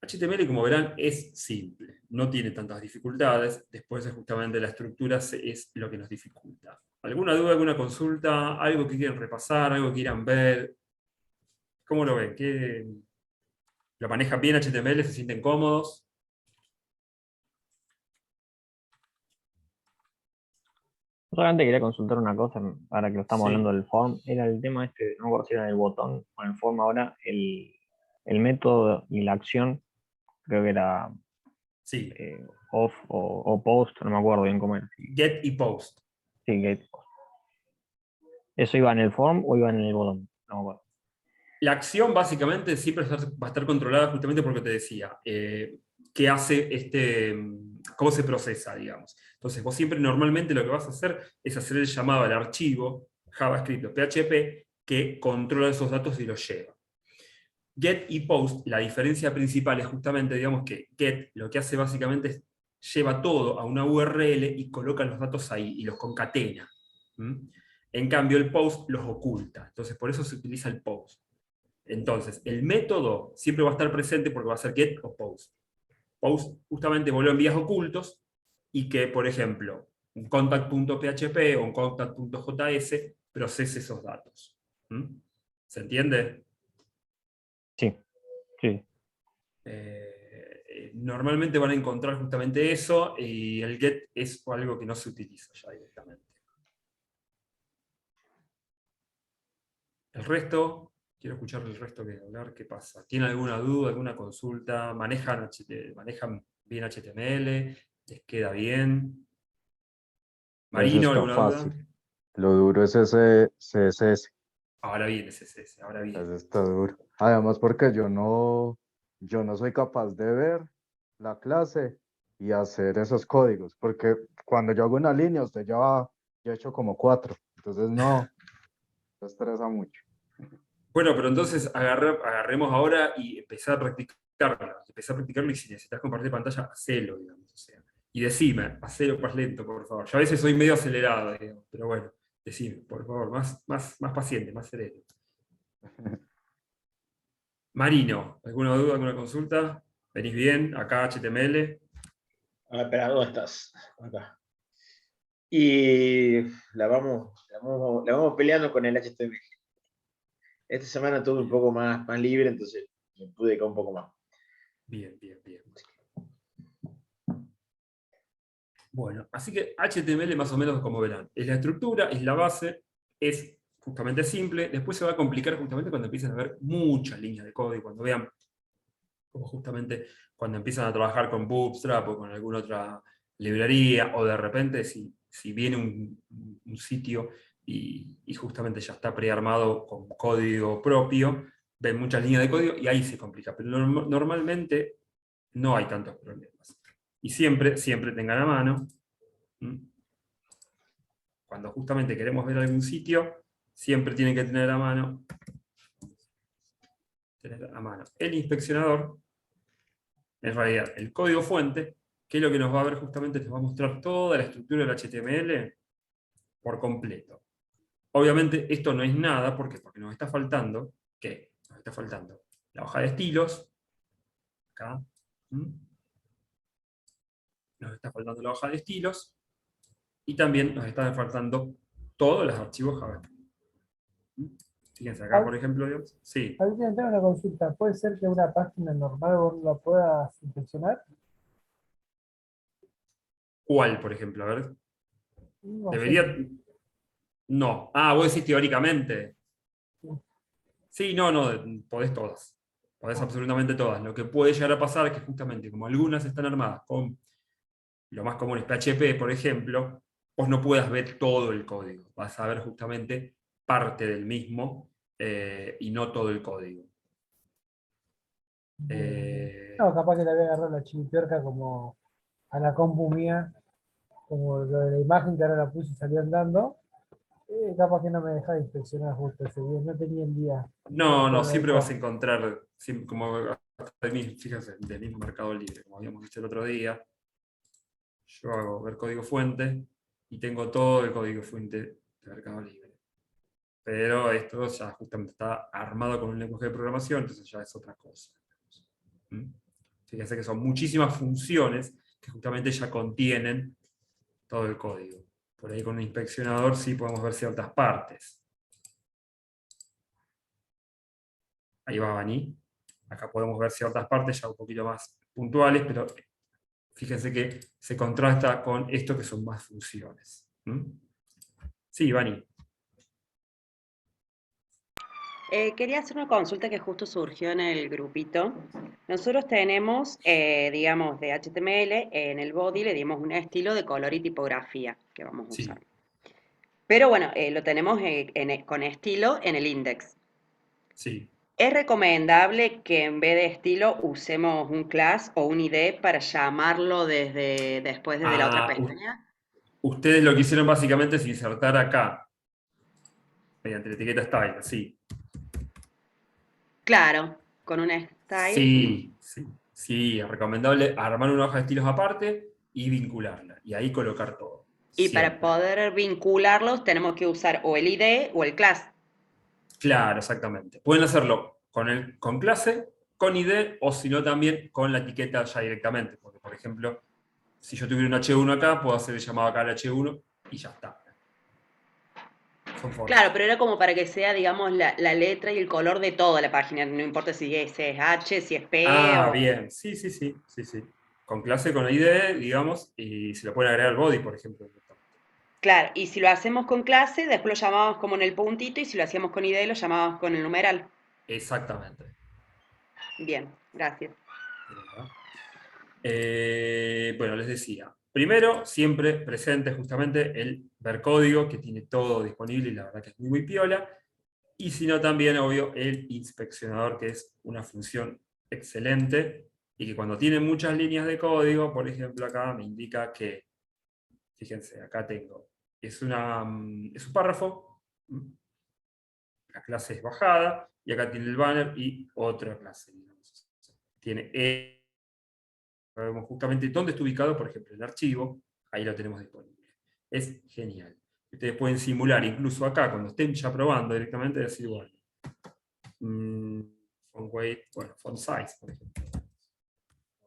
HTML, como verán, es simple, no tiene tantas dificultades, después justamente la estructura es lo que nos dificulta. ¿Alguna duda, alguna consulta, algo que quieran repasar, algo que quieran ver? ¿Cómo lo ven? ¿Lo manejan bien HTML? ¿Se sienten cómodos? Solamente quería consultar una cosa, ahora que lo estamos Sí. hablando del form, era el tema este, no me acuerdo si era en el botón o en el form ahora, el método y la acción, creo que era Sí. off o post, no me acuerdo bien cómo era. Get y post. Sí, get post. ¿Eso iba en el form o iba en el botón? No me acuerdo. La acción básicamente siempre va a estar controlada justamente porque te decía, qué hace cómo se procesa, digamos. Entonces vos siempre normalmente lo que vas a hacer es hacer el llamado al archivo JavaScript o PHP que controla esos datos y los lleva. Get y post, la diferencia principal es justamente, digamos que get lo que hace básicamente es lleva todo a una URL y coloca los datos ahí y los concatena. ¿Mm? En cambio el post los oculta, entonces por eso se utiliza el post. Entonces, el método siempre va a estar presente porque va a ser get o post. Post justamente vos lo envías ocultos y que, por ejemplo, un contact.php o un contact.js procese esos datos. ¿Mm? ¿Se entiende? Sí, sí. Normalmente van a encontrar justamente eso y el get es algo que no se utiliza ya directamente. El resto, quiero escuchar el resto que hablar, ¿qué pasa? ¿Tienen alguna duda, alguna consulta? ¿Manejan bien HTML? ¿Les queda bien? Eso Marino, está ¿alguna duda? fácil. Lo duro es ese CSS. Ahora viene CSS, ahora viene. Eso está duro. Además, porque yo no soy capaz de ver la clase y hacer esos códigos. Porque cuando yo hago una línea, usted ya ha hecho como 4. Entonces, no, se estresa mucho. Bueno, pero entonces agarremos ahora y empezar a practicarlo. Empezar a practicarlo y si necesitas compartir pantalla, hacelo, digamos. O sea, y decime, hacelo más lento, por favor. Yo a veces soy medio acelerado, digamos, pero bueno, decime, por favor, más paciente, más sereno. Marino, ¿alguna duda, alguna consulta? ¿Venís bien? Acá HTML. A ver, espera, ¿dónde estás? Acá. Y la vamos peleando con el HTML. Esta semana tuve un poco más libre, entonces me pude dedicar un poco más. Bien. Bueno, así que HTML más o menos como verán, es la estructura, es la base, es justamente simple, después se va a complicar justamente cuando empiecen a ver muchas líneas de código, cuando vean, como justamente cuando empiezan a trabajar con Bootstrap o con alguna otra librería, o de repente si viene un sitio y justamente ya está prearmado con código propio, ven muchas líneas de código y ahí se complica, pero normalmente no hay tantos problemas. Y siempre tengan a mano, cuando justamente queremos ver algún sitio, siempre tienen que tener a mano el inspeccionador, en realidad el código fuente, que es lo que nos va a ver justamente, nos va a mostrar toda la estructura del HTML por completo. Obviamente esto no es nada, ¿por qué? Porque nos está faltando, ¿qué? Nos está faltando la hoja de estilos, acá, nos está faltando la hoja de estilos, y también nos están faltando todos los archivos JavaScript. Fíjense acá, por ejemplo, sí. Ahorita tengo una consulta. ¿Puede ser que una página normal vos no la puedas inspeccionar? ¿Cuál, por ejemplo? A ver. No sé. Debería. No. Ah, vos decís teóricamente. Sí, no, podés todas. Podés absolutamente todas. Lo que puede llegar a pasar es que justamente, como algunas están armadas con lo más común es PHP, por ejemplo, vos no puedas ver todo el código. Vas a ver justamente parte del mismo y no todo el código. No, capaz que le había agarrado la chiripiorca como a la compu mía. como lo de la imagen que ahora la puse y salió andando, capaz que no me dejaba inspeccionar justo ese día, no tenía el día. No, no, Bueno, siempre vas a después. encontrar, como hasta fíjense, del mismo Mercado Libre, como habíamos visto el otro día, yo hago ver código fuente y tengo todo el código fuente de Mercado Libre. Pero esto ya justamente está armado con un lenguaje de programación, entonces ya es otra cosa. ¿Mm? Fíjense que son muchísimas funciones que justamente ya contienen todo el código. Por ahí con un inspeccionador sí podemos ver ciertas partes. Ahí va Bani. Acá podemos ver ciertas partes ya un poquito más puntuales, pero fíjense que se contrasta con esto que son más funciones. ¿Mm? Sí, Bani. Quería hacer una consulta que justo surgió en el grupito. Nosotros tenemos, digamos, de HTML, en el body le dimos un estilo de color y tipografía que vamos a usar. Sí, Pero bueno, lo tenemos con estilo en el index. sí. ¿Es recomendable que en vez de estilo usemos un class o un ID para llamarlo después desde la otra Ah, pestaña? ustedes lo que hicieron básicamente es insertar acá, mediante la etiqueta style, sí. Claro, con un style. Sí, sí, sí, es recomendable armar una hoja de estilos aparte y vincularla. Y ahí colocar todo, Y para siempre. poder vincularlos tenemos que usar o el ID o el class. Claro, exactamente. Pueden hacerlo con clase, con ID, o si no también con la etiqueta ya directamente. Porque, por ejemplo, si yo tuviera un H1 acá, puedo hacer el llamado acá al H1 y ya está. Son Claro, formas. pero era como para que sea, digamos, la letra y el color de toda la página. No importa si es H, si es P Ah, o... bien. Sí, sí, sí, sí, sí. Con clase, con ID, digamos, y se lo pueden agregar al body, por ejemplo. Claro, y si lo hacemos con clase, después lo llamamos como en el puntito, y si lo hacíamos con ID, lo llamamos con el numeral. Exactamente. Bien, gracias. De nada. Bueno, les decía, primero, siempre presente justamente el ver código, que tiene todo disponible y la verdad que es muy, muy piola. Y si no, también, obvio, el inspeccionador, que es una función excelente y que cuando tiene muchas líneas de código, por ejemplo, acá me indica que, fíjense, acá tengo, es un párrafo, la clase es bajada, y acá tiene el banner y otra clase, digamos. Tiene sabemos justamente dónde está ubicado, por ejemplo, el archivo, ahí lo tenemos disponible. Es genial. Ustedes pueden simular, incluso acá, cuando estén ya probando directamente, decir, bueno, font weight, bueno, font size, por ejemplo.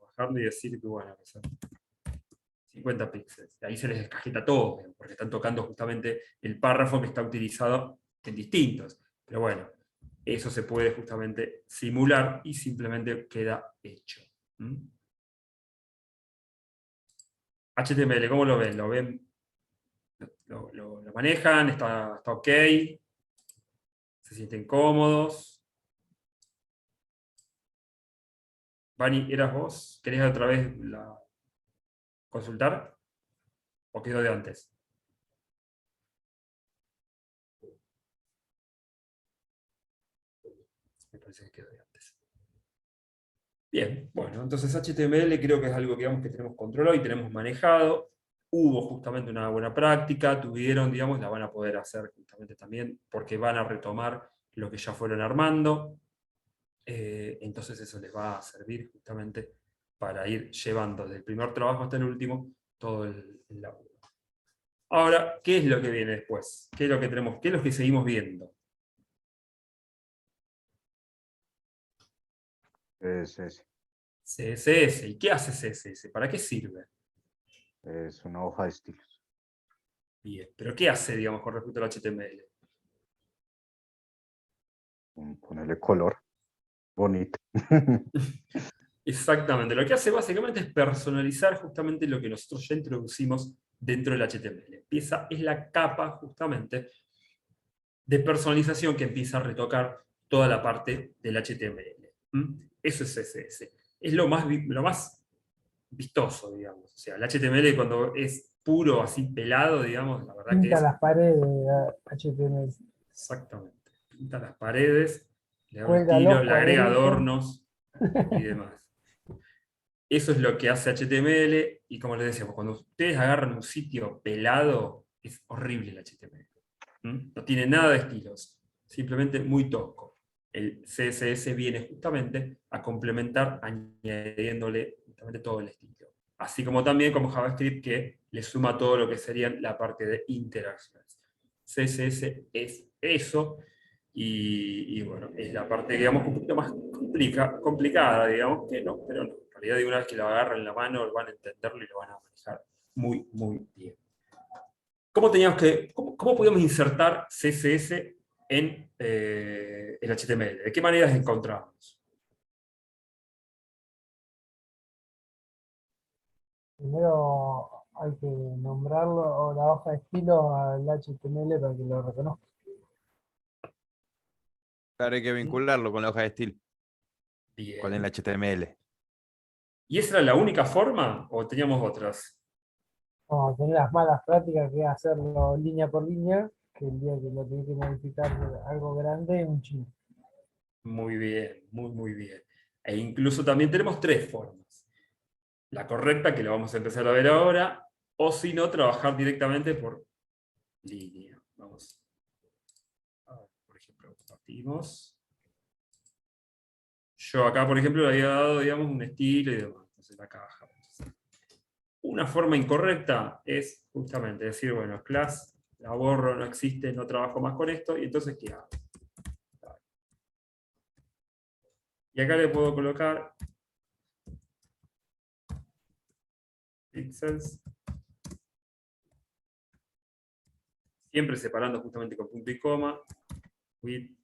Bajarlo y decir que, bueno, que son 50 píxeles. Y ahí se les descajeta todo, porque están tocando justamente el párrafo que está utilizado en distintos. Pero bueno, eso se puede justamente simular y simplemente queda hecho. ¿Mm? HTML, ¿cómo lo ven? ¿Lo ven? ¿Lo manejan? ¿Está ok? ¿Se sienten cómodos? Vani, ¿eras vos? ¿Querés otra vez consultar? ¿O quedó de antes? Me parece que quedó de antes. Bien, bueno, entonces HTML creo que es algo digamos, que tenemos controlado y tenemos manejado. Hubo justamente una buena práctica, tuvieron, digamos, la van a poder hacer justamente también, porque van a retomar lo que ya fueron armando. Entonces eso les va a servir justamente para ir llevando desde el primer trabajo hasta el último todo el laburo. Ahora, ¿qué es lo que viene después? ¿Qué es lo que tenemos? ¿Qué es lo que seguimos viendo? CSS CSS. ¿Y qué hace CSS? ¿Para qué sirve? es una hoja de estilos. Bien, pero ¿qué hace, digamos, con respecto al HTML? Ponerle color bonito. Exactamente, lo que hace básicamente es personalizar justamente lo que nosotros ya introducimos dentro del HTML. Es la capa justamente de personalización que empieza a retocar toda la parte del HTML. ¿Mm? Eso es CSS. Es lo más vistoso, digamos. O sea, el HTML cuando es puro, así pelado, digamos, la verdad que Pinta es las paredes de HTML. exactamente. Pinta las paredes, le da un Cuelga estilo, los le agrega cuadritos. adornos y demás. Eso es lo que hace HTML, y como les decíamos, cuando ustedes agarran un sitio pelado, es horrible el HTML. No tiene nada de estilos, simplemente muy tosco. El CSS viene justamente a complementar añadiéndole justamente todo el estilo. Así como también como JavaScript que le suma todo lo que sería la parte de interacciones. CSS es eso, y bueno, es la parte, digamos, un poquito más complicada, digamos, que no, pero no. En realidad, de una vez que lo agarran en la mano, van a entenderlo y lo van a manejar muy, muy bien. ¿Cómo podíamos insertar CSS en el HTML? ¿De qué maneras encontramos? Primero hay que nombrarlo o la hoja de estilo al HTML para que lo reconozca. Claro, hay que vincularlo con la hoja de estilo, con el Bien. HTML. ¿Y esa era la única forma o teníamos otras? Vamos a tener las malas prácticas que es hacerlo línea por línea, que el día que lo tenés que modificar algo grande es un chino. Muy bien, muy, muy bien. E incluso también tenemos tres formas. La correcta, que la vamos a empezar a ver ahora, o si no, trabajar directamente por línea. Vamos a ver, por ejemplo, compartimos. Yo acá, por ejemplo, le había dado, digamos, un estilo y demás. Entonces la caja. Una forma incorrecta es justamente decir, bueno, class, la borro, no existe, no trabajo más con esto, y entonces, ¿qué hago? Y acá le puedo colocar pixels, siempre separando justamente con punto y coma, width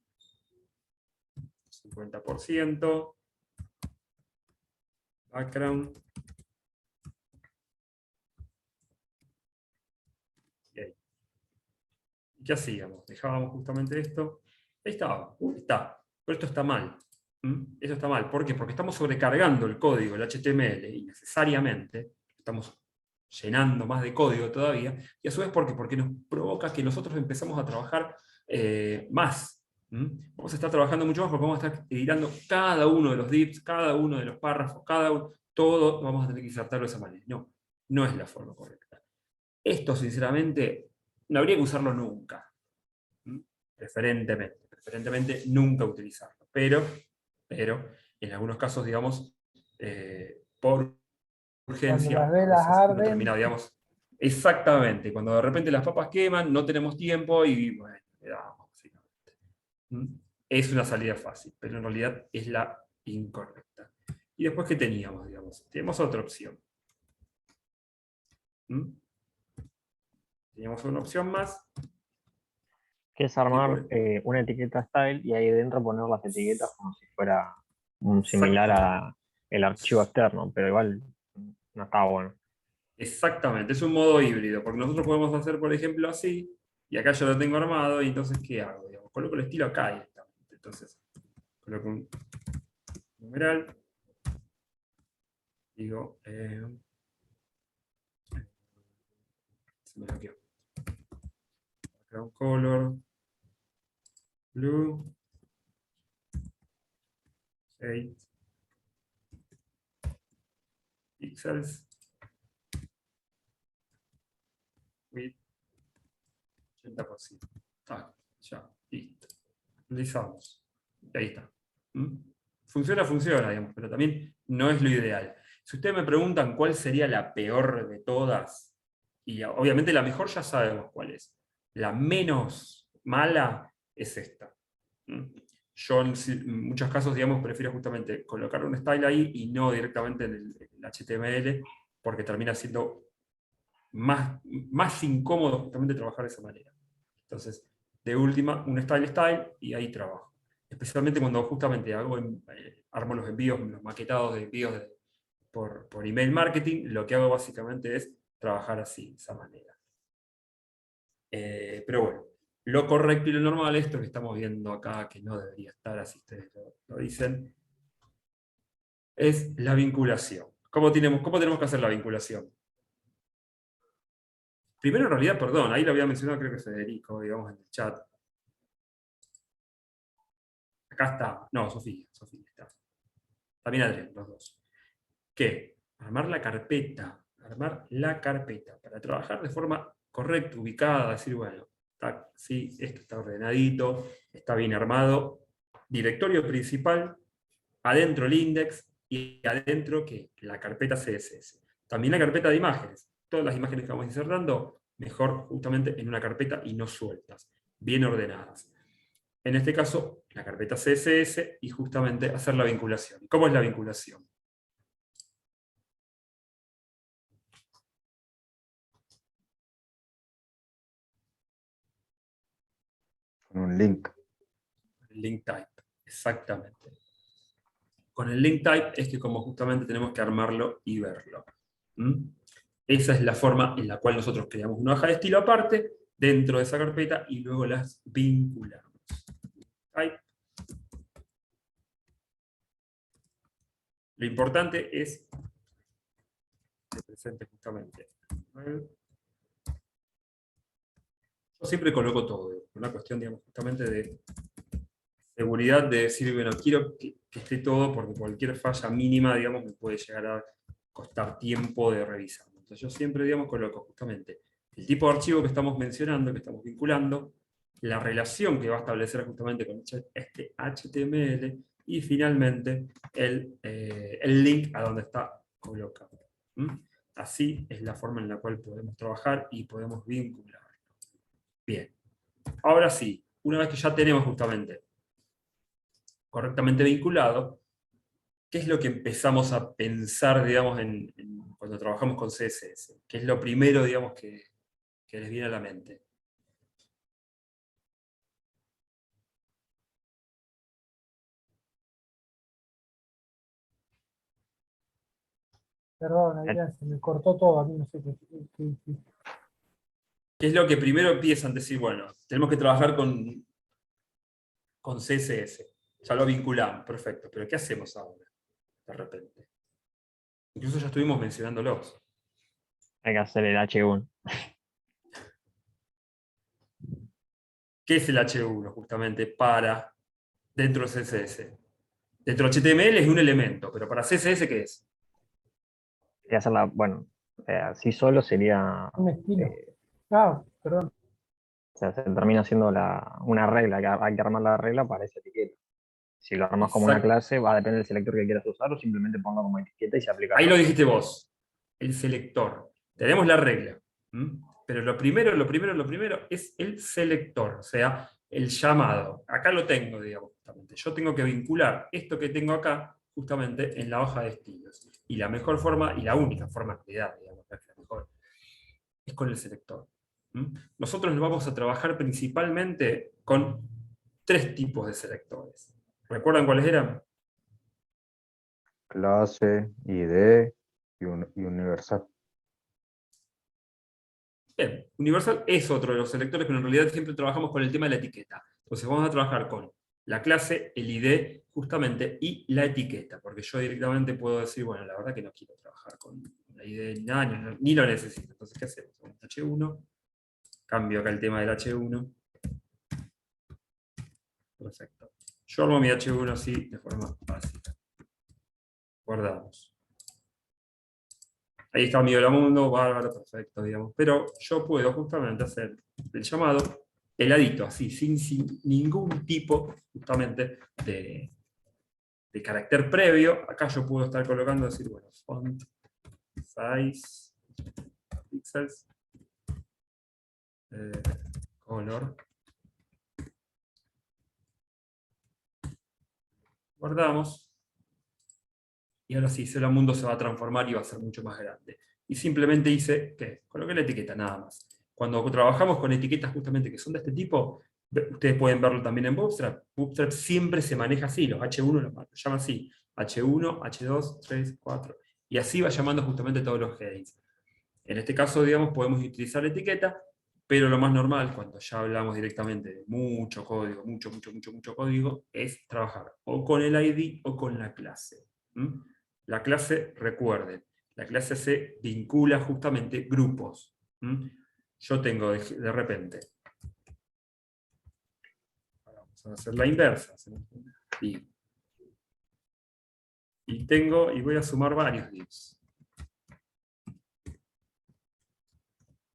50%, background, y ahí. ¿Y qué hacíamos? Dejábamos justamente esto, ahí estaba, está, pero esto está mal. Eso está mal, ¿por qué? Porque estamos sobrecargando el código, el HTML, y necesariamente estamos llenando más de código todavía, y a su vez, ¿por qué? Porque nos provoca que nosotros empezamos a trabajar más. Vamos a estar trabajando mucho más porque vamos a estar editando cada uno de los divs, cada uno de los párrafos, todo vamos a tener que insertarlo de esa manera. No, no es la forma correcta. Esto, sinceramente, no habría que usarlo nunca. Preferentemente nunca utilizarlo. Pero en algunos casos, digamos, por Cuando urgencia, las a velas veces uno arden, termina, digamos, exactamente, cuando de repente las papas queman, no tenemos tiempo y bueno, le damos, básicamente. Es una salida fácil, pero en realidad es la incorrecta. Y después, ¿qué teníamos? Digamos? Tenemos otra opción. Teníamos una opción más. Que es armar una etiqueta style y ahí dentro poner las etiquetas como si fuera un similar Exactamente. a el archivo externo, pero igual no está bueno. Exactamente, es un modo híbrido, porque nosotros podemos hacer, por ejemplo, así, y acá yo lo tengo armado, y entonces, ¿qué hago? Digamos, coloco el estilo acá directamente. Entonces, coloco un numeral, digo, se me bloqueó. Background color, blue, 8 pixels, width 80%. Ya, listo. Utilizamos. Y ahí está. Funciona, digamos, pero también no es lo ideal. Si ustedes me preguntan cuál sería la peor de todas, y obviamente la mejor ya sabemos cuál es. La menos mala es esta. Yo en muchos casos, digamos, prefiero justamente colocar un style ahí y no directamente en el HTML, porque termina siendo más incómodo justamente trabajar de esa manera. Entonces, de última, un style y ahí trabajo. Especialmente cuando justamente armo los envíos, los maquetados de envíos por email marketing, lo que hago básicamente es trabajar así, de esa manera. Pero bueno, lo correcto y lo normal, esto que estamos viendo acá, que no debería estar así, ustedes lo dicen, es la vinculación. ¿Cómo tenemos que hacer la vinculación? Primero, en realidad, perdón, ahí lo había mencionado, creo que Federico, digamos, en el chat. Acá está, no, Sofía está. También Adrián, los dos. ¿Qué? armar la carpeta. Armar la carpeta. Para trabajar de forma correcta, ubicada, decir, bueno, sí, esto está ordenadito, está bien armado. Directorio principal, adentro el index y adentro ¿qué? La carpeta CSS. También la carpeta de imágenes. Todas las imágenes que vamos insertando, mejor justamente en una carpeta y no sueltas, bien ordenadas. En este caso, la carpeta CSS y justamente hacer la vinculación. ¿Cómo es la vinculación? Con un link. Link type, exactamente. Con el link type es que como justamente tenemos que armarlo y verlo. Esa es la forma en la cual nosotros creamos una hoja de estilo aparte dentro de esa carpeta y luego las vinculamos. Type. Lo importante es que presente justamente. Yo siempre coloco todo, una cuestión, digamos, justamente de seguridad, de decir, bueno, quiero que esté todo porque cualquier falla mínima, digamos, me puede llegar a costar tiempo de revisar. Entonces yo siempre, digamos, coloco justamente el tipo de archivo que estamos mencionando, que estamos vinculando, la relación que va a establecer justamente con este HTML, y finalmente el link a donde está colocado. Así es la forma en la cual podemos trabajar y podemos vincular. Bien, ahora sí, una vez que ya tenemos justamente correctamente vinculado, ¿qué es lo que empezamos a pensar, digamos, cuando trabajamos con CSS? ¿Qué es lo primero, digamos, que les viene a la mente? Perdón, Adrián, se me cortó todo, a mí no sé qué. ¿Qué es lo que primero empiezan a decir? Bueno, tenemos que trabajar con CSS. Ya lo vinculamos, perfecto. Pero ¿qué hacemos ahora? De repente. Incluso ya estuvimos mencionándolos. Hay que hacer el H1. ¿Qué es el H1 justamente para dentro de CSS? Dentro de HTML es un elemento, pero para CSS, ¿qué es? Hay que hacerla, bueno, así solo sería, Un estilo. eh, Perdón. o sea, se termina siendo una regla, hay que armar la regla para esa etiqueta. Si lo armas como una Exacto. clase, va a depender del selector que quieras usar o simplemente ponlo como etiqueta y se aplica Ahí lo solo. dijiste vos, el selector. Tenemos la regla, pero lo primero es el selector, o sea, el llamado. Acá lo tengo, digamos, justamente. Yo tengo que vincular esto que tengo acá, justamente, en la hoja de estilos. Y la mejor forma, y la única forma que da, digamos, la mejor, es con el selector. Nosotros nos vamos a trabajar principalmente con 3 tipos de selectores. ¿Recuerdan cuáles eran? Clase, ID y universal. Bien, universal es otro de los selectores, pero en realidad siempre trabajamos con el tema de la etiqueta. Entonces vamos a trabajar con la clase, el ID, justamente, y la etiqueta, porque yo directamente puedo decir, bueno, la verdad que no quiero trabajar con la ID ni nada, ni lo necesito. Entonces, ¿qué hacemos? Con H1, cambio acá el tema del H1. Perfecto. Yo armo mi H1 así, de forma básica. Guardamos. Ahí está mi hola mundo, bárbaro, perfecto, digamos. Pero yo puedo justamente hacer el llamado heladito, así, sin ningún tipo, justamente, de carácter previo. Acá yo puedo estar colocando, decir, bueno, font, size, pixels, color. Guardamos. Y ahora sí, Hola Mundo se va a transformar y va a ser mucho más grande. Y simplemente hice, ¿qué? Coloqué la etiqueta, nada más. Cuando trabajamos con etiquetas justamente que son de este tipo, ustedes pueden verlo también en Bootstrap. Bootstrap siempre se maneja así, los H1 los llama así. H1, H2, 3, 4. Y así va llamando justamente todos los headings. En este caso, digamos, podemos utilizar la etiqueta, pero lo más normal, cuando ya hablamos directamente de mucho código, mucho código, es trabajar o con el ID o con la clase. La clase, recuerden, la clase se vincula justamente grupos. Yo tengo de repente, vamos a hacer la inversa, y tengo, y voy a sumar varios divs.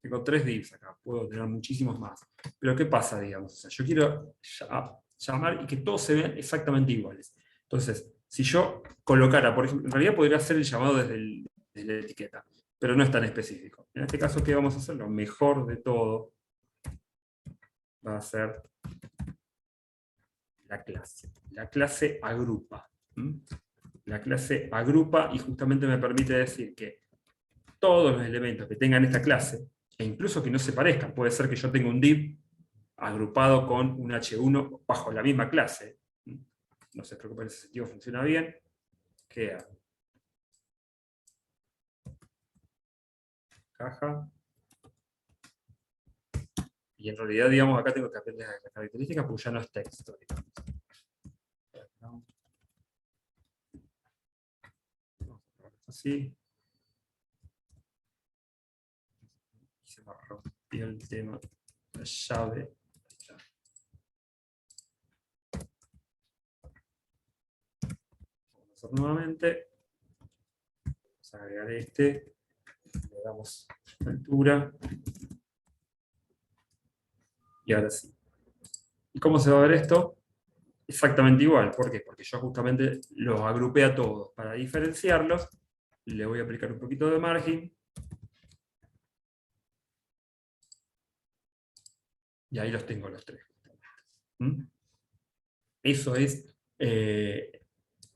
Tengo 3 divs acá, puedo tener muchísimos más. Pero ¿qué pasa, digamos? O sea, yo quiero llamar y que todos se vean exactamente iguales. Entonces, si yo colocara, por ejemplo, en realidad podría hacer el llamado desde la etiqueta, pero no es tan específico. En este caso, ¿qué vamos a hacer? Lo mejor de todo va a ser la clase. La clase agrupa. La clase agrupa y justamente me permite decir que todos los elementos que tengan esta clase, e incluso que no se parezcan, puede ser que yo tenga un div agrupado con un h1 bajo la misma clase. No se preocupen, en ese sentido funciona bien. Queda caja. Y en realidad, digamos, acá tengo que aprender las características porque ya no es texto, digamos. Así. Y se me rompió el tema. La llave. Vamos a hacer nuevamente. Vamos a agregar este. Le damos altura. Y ahora sí. ¿Y cómo se va a ver esto? Exactamente igual. ¿Por qué? Porque yo justamente los agrupé a todos. Para diferenciarlos, le voy a aplicar un poquito de margin. Y ahí los tengo los 3. Eso es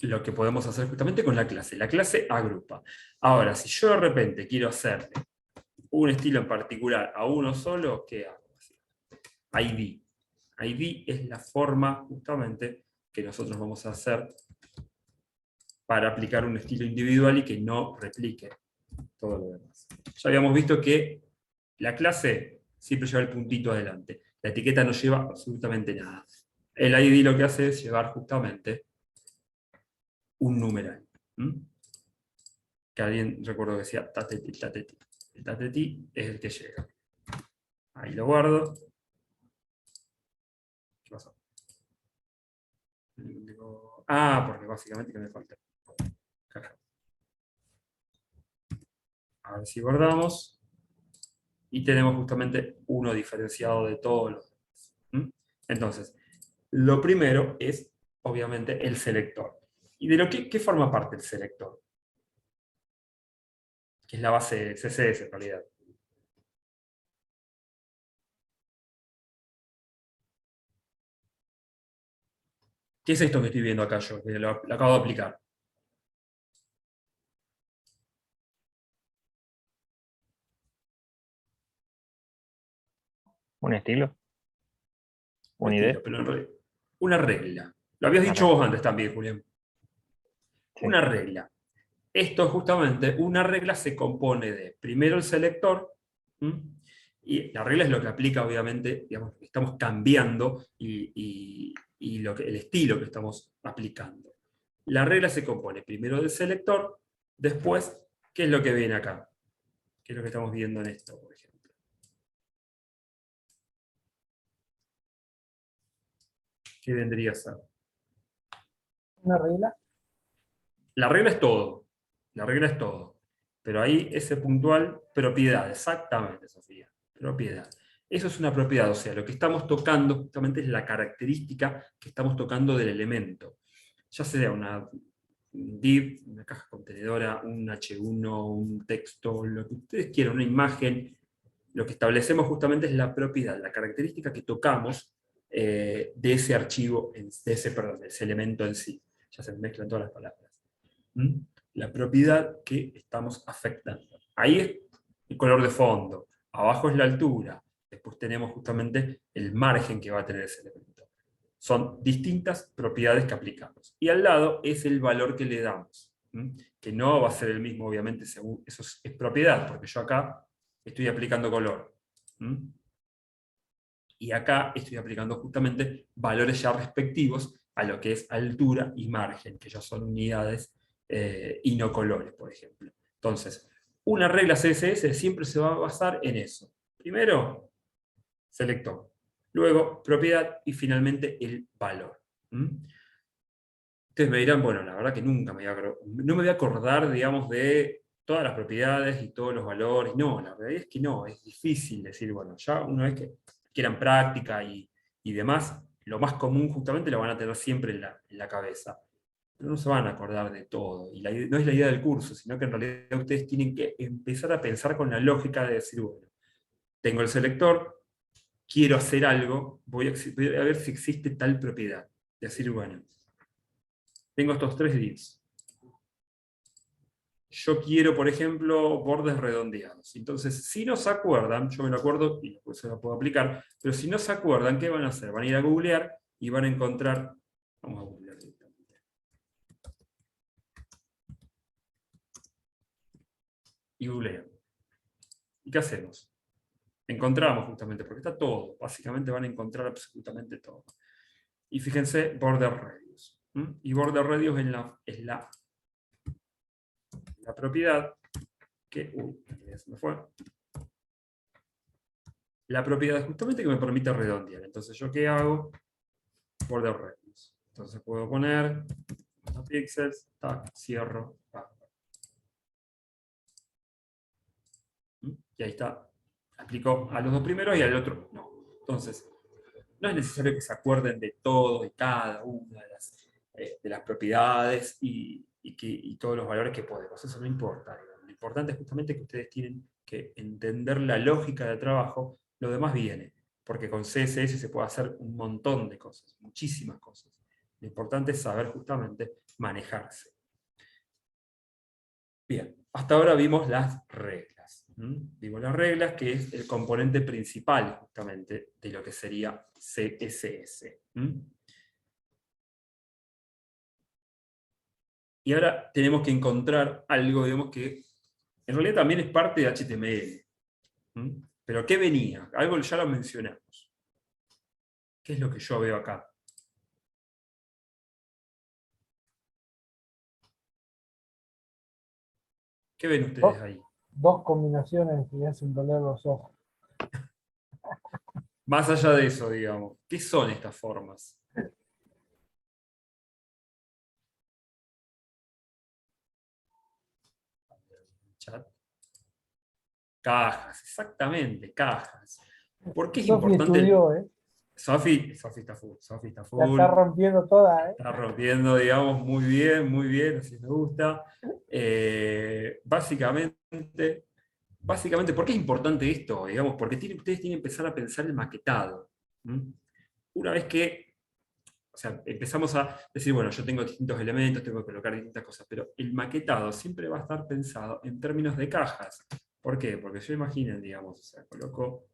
lo que podemos hacer justamente con la clase. La clase agrupa. Ahora, si yo de repente quiero hacerle un estilo en particular a uno solo, ¿qué hago? ID. ID es la forma justamente que nosotros vamos a hacer para aplicar un estilo individual y que no replique todo lo demás. Ya habíamos visto que la clase siempre lleva el puntito adelante. La etiqueta no lleva absolutamente nada. El ID lo que hace es llevar justamente un numeral. Que alguien, recuerdo que decía tateti, tateti. El tateti es el que llega. Ahí lo guardo. ¿Qué pasó? Porque básicamente que me falta. Caja. Ahora sí guardamos. Y tenemos justamente uno diferenciado de todos los demás. Entonces, lo primero es, obviamente, el selector. ¿Y de qué forma parte el selector? Que es la base CSS en realidad. ¿Qué es esto que estoy viendo acá yo? Que lo acabo de aplicar. ¿Un estilo? Un ¿Una estilo, idea? pero en realidad, una regla. Lo habías Una dicho regla. vos antes también, Julián. Sí. Una regla. Esto justamente, una regla se compone de, primero el selector, y la regla es lo que aplica, obviamente, digamos, estamos cambiando y el estilo que estamos aplicando. La regla se compone primero del selector, después, ¿qué es lo que viene acá? ¿Qué es lo que estamos viendo en esto, por ejemplo? ¿Qué vendría a ser? Una regla. La regla es todo. La regla es todo. Pero ahí ese puntual, propiedad, exactamente, Sofía. Propiedad. Eso es una propiedad, o sea, lo que estamos tocando justamente es la característica que estamos tocando del elemento. Ya sea un div, una caja contenedora, un H1, un texto, lo que ustedes quieran, una imagen. Lo que establecemos justamente es la propiedad, la característica que tocamos de ese archivo, de ese elemento en sí. Ya se mezclan todas las palabras. La propiedad que estamos afectando. Ahí es el color de fondo, abajo es la altura, después tenemos justamente el margen que va a tener ese elemento. Son distintas propiedades que aplicamos. Y al lado es el valor que le damos, que no va a ser el mismo, obviamente, según eso es propiedad, porque yo acá estoy aplicando color. Y acá estoy aplicando justamente valores ya respectivos a lo que es altura y margen, que ya son unidades y no colores, por ejemplo. Entonces, una regla CSS siempre se va a basar en eso. Primero, selector. Luego, propiedad y finalmente el valor. Ustedes me dirán, bueno, la verdad que nunca no me voy a acordar, digamos, de todas las propiedades y todos los valores. No, la realidad es que no, es difícil decir, bueno, ya una vez que quieran práctica y demás, lo más común justamente lo van a tener siempre en la cabeza. Pero no se van a acordar de todo. Y no es la idea del curso, sino que en realidad ustedes tienen que empezar a pensar con la lógica de decir, bueno, tengo el selector, quiero hacer algo, voy a ver si existe tal propiedad. Y decir, bueno, tengo estos 3 divs. Yo quiero, por ejemplo, bordes redondeados. Entonces, si no se acuerdan, yo me lo acuerdo y después se lo puedo aplicar, pero si no se acuerdan, ¿qué van a hacer? Van a ir a googlear y van a encontrar, vamos a googlear directamente. Y googlean. ¿Y qué hacemos? Encontramos justamente, porque está todo, básicamente van a encontrar absolutamente todo. Y fíjense, border radius. Y border radius es la propiedad que, se me fue. La propiedad justamente que me permite redondear. Entonces, ¿yo qué hago? Border radius. Entonces puedo poner píxeles, cierro. Y ahí está. Aplico a los 2 primeros y al otro no. Entonces, no es necesario que se acuerden de todo, de cada una de las propiedades y todos los valores que podemos. Eso no importa. Lo importante es justamente que ustedes tienen que entender la lógica de trabajo. Lo demás viene, porque con CSS se puede hacer un montón de cosas, muchísimas cosas. Lo importante es saber justamente manejarse. Bien, hasta ahora vimos las reglas. Vimos las reglas, que es el componente principal justamente de lo que sería CSS. Y ahora tenemos que encontrar algo, digamos, que en realidad también es parte de HTML. Pero ¿qué venía? Algo ya lo mencionamos. ¿Qué es lo que yo veo acá? ¿Qué ven ustedes ahí? 2 combinaciones que hacen doler los ojos. Más allá de eso, digamos, ¿qué son estas formas? Chat. Cajas, exactamente, cajas. ¿Por qué es Sofi importante? estudió, Sofi está full. La está rompiendo toda, Está rompiendo, digamos, muy bien, así me gusta. Básicamente, ¿por qué es importante esto? Digamos, porque ustedes tienen que empezar a pensar el maquetado. Una vez que, o sea, empezamos a decir, bueno, yo tengo distintos elementos, tengo que colocar distintas cosas, pero el maquetado siempre va a estar pensado en términos de cajas. ¿Por qué? Porque yo imaginen, digamos, o sea, coloco,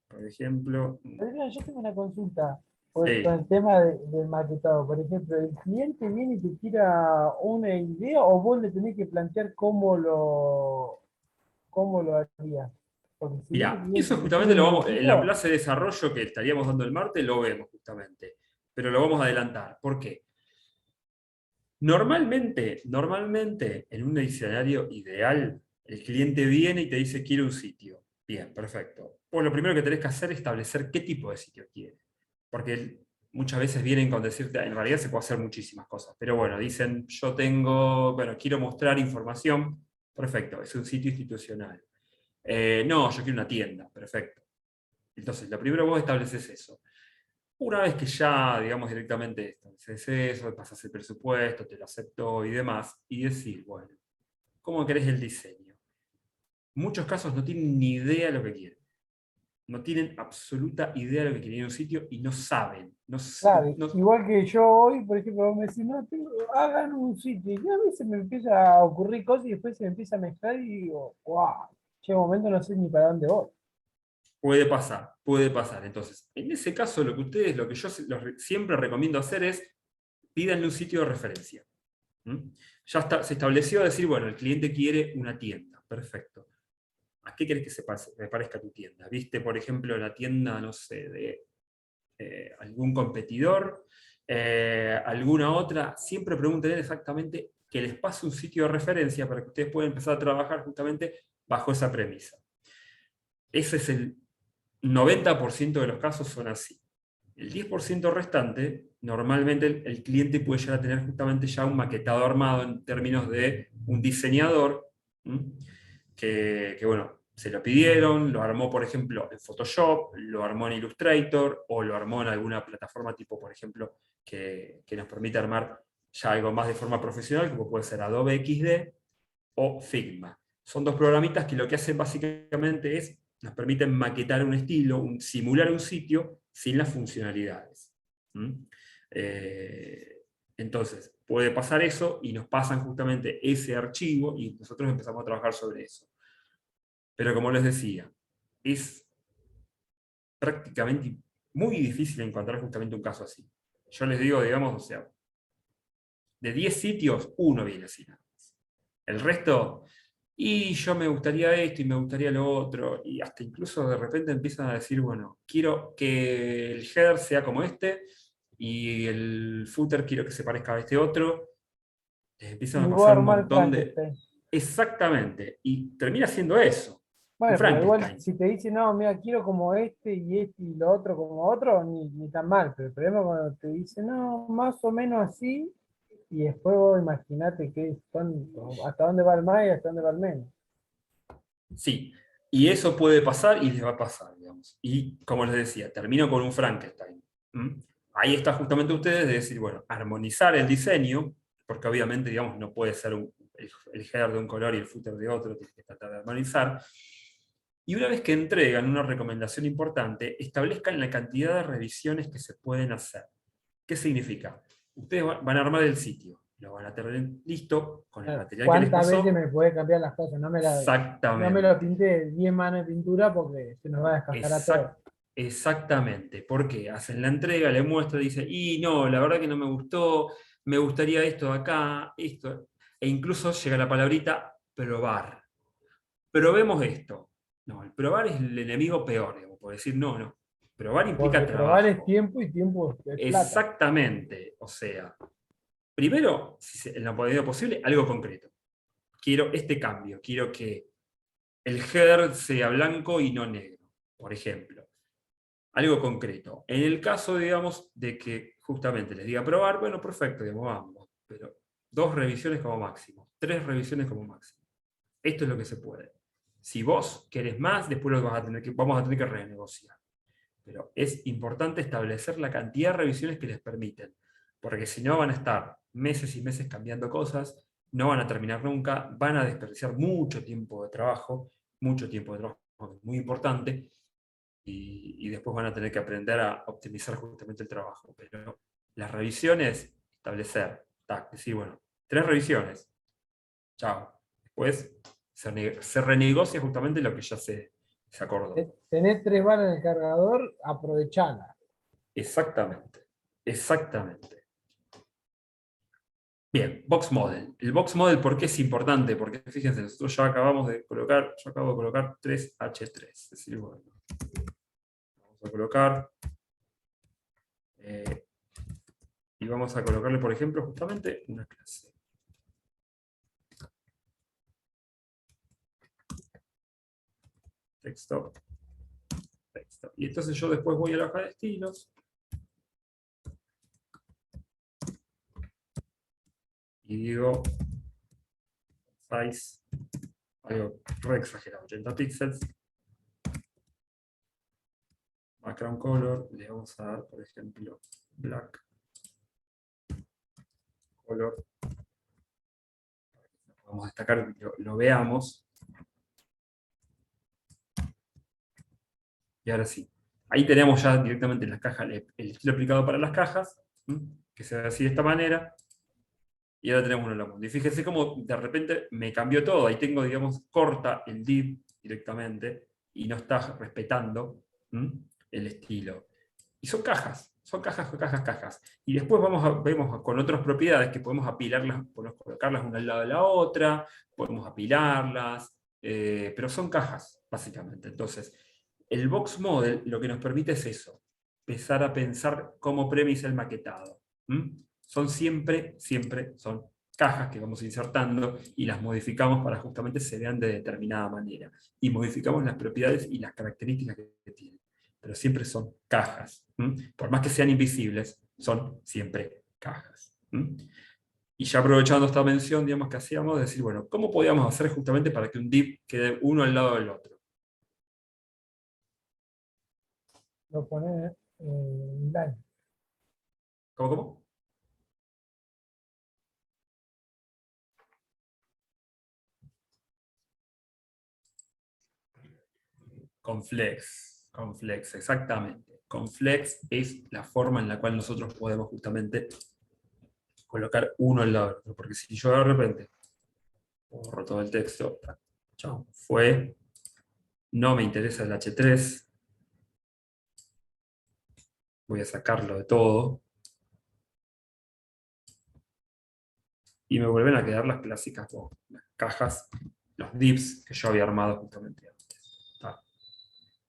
por ejemplo... Adrián, yo tengo una consulta con Sí. el tema del maquetado. Por ejemplo, ¿el cliente viene y te tira una idea o vos le tenés que plantear cómo lo harías? Porque si Mirá, viene el cliente eso y te justamente pide lo un vamos, en la dibujito, clase de desarrollo que estaríamos dando el martes, lo vemos justamente. Pero lo vamos a adelantar. ¿Por qué? Normalmente, en un diccionario ideal, el cliente viene y te dice, quiero un sitio. Bien, perfecto. Pues lo primero que tenés que hacer es establecer qué tipo de sitio quiere. Porque muchas veces vienen con decirte, en realidad se puede hacer muchísimas cosas, pero bueno, dicen, quiero mostrar información. Perfecto, es un sitio institucional. No, yo quiero una tienda. Perfecto. Entonces, lo primero vos estableces eso. Una vez que ya, digamos, directamente estableces eso, pasas el presupuesto, te lo aceptó y demás, y decís, bueno, ¿cómo querés el diseño? Muchos casos no tienen ni idea de lo que quieren. No tienen absoluta idea de lo que quieren en un sitio y no saben. claro, igual que yo hoy, por ejemplo, vos me decís, no, hagan un sitio. Y a mí se me empieza a ocurrir cosas y después se me empieza a mezclar y digo, wow, llega un momento no sé ni para dónde voy. Puede pasar, puede pasar. Entonces, en ese caso, lo que yo siempre recomiendo hacer es pídanle un sitio de referencia. Ya se estableció decir, bueno, el cliente quiere una tienda. Perfecto. ¿A qué querés que se parezca tu tienda? ¿Viste, por ejemplo, la tienda, no sé, de algún competidor? ¿Alguna otra? Siempre pregunten exactamente que les pase un sitio de referencia para que ustedes puedan empezar a trabajar justamente bajo esa premisa. Ese es el 90% de los casos son así. El 10% restante, normalmente el cliente puede llegar a tener justamente ya un maquetado armado en términos de un diseñador que, bueno, se lo pidieron, lo armó, por ejemplo, en Photoshop, lo armó en Illustrator, o lo armó en alguna plataforma tipo, por ejemplo, que nos permite armar ya algo más de forma profesional, como puede ser Adobe XD o Figma. Son dos programitas que lo que hacen básicamente es, nos permiten maquetar un estilo, simular un sitio sin las funcionalidades. Entonces, puede pasar eso y nos pasan justamente ese archivo y nosotros empezamos a trabajar sobre eso. Pero como les decía, es prácticamente muy difícil encontrar justamente un caso así. Yo les digo, digamos, o sea, de 10 sitios, uno viene así nada más. El resto, y yo me gustaría esto y me gustaría lo otro, y hasta incluso de repente empiezan a decir, bueno, quiero que el header sea como este, y el footer quiero que se parezca a este otro. Les empiezan a Y vos pasar un armar el montón de... Frankenstein. Exactamente, y termina siendo eso. Un Bueno, pero igual Frankenstein. si te dice, no, mira, quiero como este y lo otro como otro, ni tan mal. Pero el problema es cuando te dice, no, más o menos así, y después vos imaginate hasta dónde va el más y hasta dónde va el menos. Sí, y eso puede pasar y les va a pasar, digamos. Y como les decía, termino con un Frankenstein. Ahí está justamente ustedes de decir, bueno, armonizar el diseño, porque obviamente, digamos, no puede ser el header de un color y el footer de otro, tienes que tratar de armonizar. Y una vez que entregan una recomendación importante, establezcan la cantidad de revisiones que se pueden hacer. ¿Qué significa? Ustedes van a armar el sitio, lo van a tener listo con el material que les ¿Cuántas pasó. veces me puede cambiar las cosas? No me lo Exactamente. pinté 10 manos de pintura porque se nos va a descascar a todos. Exactamente, porque hacen la entrega, le muestra, dice, y no, la verdad que no me gustó, me gustaría esto de acá, esto, e incluso llega la palabrita probar. Probemos esto. No, el probar es el enemigo peor, digamos, por decir, no, probar implica Porque probar es trabajo. tiempo y tiempo es plata. Exactamente, o sea, primero, en la medida posible, algo concreto. Quiero este cambio, quiero que el header sea blanco y no negro, por ejemplo. Algo concreto. En el caso, digamos, de que justamente les diga probar, bueno, perfecto, digamos, vamos, pero 2 revisiones como máximo, 3 revisiones como máximo. Esto es lo que se puede. Si vos querés más, después lo vamos a tener que renegociar. Pero es importante establecer la cantidad de revisiones que les permiten, porque si no van a estar meses y meses cambiando cosas, no van a terminar nunca, van a desperdiciar mucho tiempo de trabajo muy importante, y después van a tener que aprender a optimizar justamente el trabajo. Pero las revisiones, establecer, decir, bueno, 3 revisiones, chao. Después se renegocia justamente lo que ya se acordó. Tenés 3 balas en el cargador, aprovechala. Exactamente, exactamente. Bien, Box Model. El Box Model, ¿por qué es importante? Porque fíjense, nosotros ya acabo de colocar 3H3. Es decir, bueno, vamos a colocar y vamos a colocarle, por ejemplo, justamente una clase. Texto. Y entonces yo después voy a la hoja de estilos y digo size, algo re exagerado, 80 píxeles. Background color, le vamos a dar, por ejemplo, black color. Vamos a destacar, lo veamos. Y ahora sí. Ahí tenemos ya directamente en las cajas el estilo aplicado para las cajas, que se ve así de esta manera. Y ahora tenemos un Lomond. Y fíjense cómo de repente me cambió todo. Ahí tengo, digamos, corta el div directamente y no está respetando el estilo. Y son cajas, cajas. Y después vemos con otras propiedades que podemos apilarlas, podemos colocarlas una al lado de la otra, podemos apilarlas, pero son cajas, básicamente. Entonces, el Box Model lo que nos permite es eso, empezar a pensar como premisa el maquetado. Son siempre son cajas que vamos insertando y las modificamos para justamente se vean de determinada manera. Y modificamos las propiedades y las características que tienen. Pero siempre son cajas. Por más que sean invisibles, son siempre cajas. Y ya aprovechando esta mención, digamos, que hacíamos, decir, bueno, ¿cómo podíamos hacer justamente para que un div quede uno al lado del otro? Lo pones inline. ¿Cómo? Con flex, exactamente. Con flex es la forma en la cual nosotros podemos justamente colocar uno al lado del otro. Porque si yo de repente borro todo el texto, chao, fue, no me interesa el H3, voy a sacarlo de todo, y me vuelven a quedar las clásicas, las cajas, los divs que yo había armado justamente antes. ¿Tá?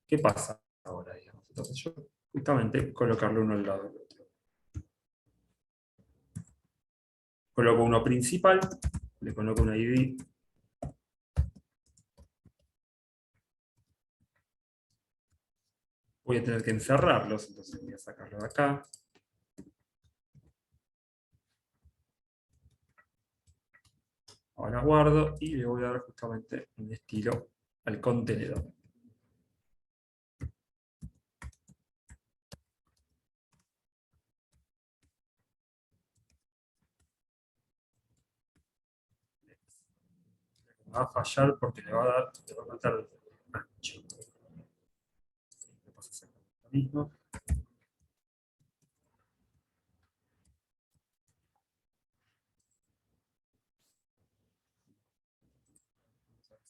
¿Qué pasa ahora, digamos? Entonces yo justamente colocarlo uno al lado del otro. Coloco uno principal, le coloco una ID. Voy a tener que encerrarlos, entonces voy a sacarlo de acá. Ahora guardo y le voy a dar justamente un estilo al contenedor. Va a fallar porque le va a faltar el ancho. Me pasa exactamente lo mismo.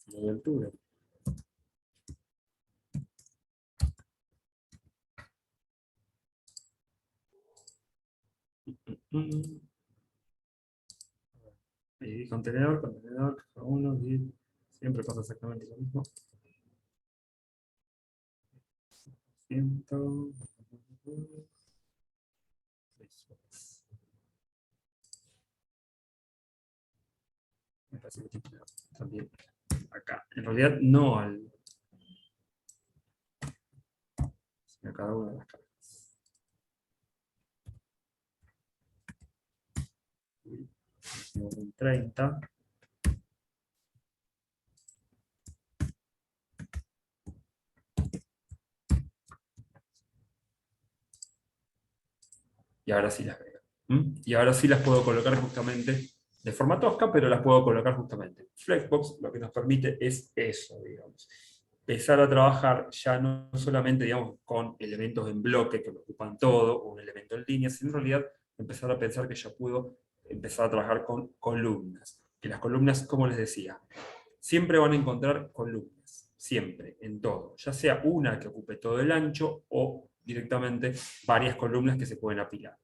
De altura. Y contenedor, caja 1, y siempre pasa exactamente lo mismo. 100. Me parece que tiene que también acá. En realidad no al, sino a cada una de las cajas. 30. Y ahora sí las veo. Y ahora sí las puedo colocar justamente de forma tosca, pero las puedo colocar justamente. Flexbox lo que nos permite es eso, digamos. Empezar a trabajar ya no solamente, digamos, con elementos en bloque que lo ocupan todo, o un elemento en línea, sino en realidad empezar a pensar que ya puedo empezar a trabajar con columnas. Que las columnas, como les decía, siempre van a encontrar columnas, siempre, en todo. Ya sea una que ocupe todo el ancho, o directamente varias columnas que se pueden apilar.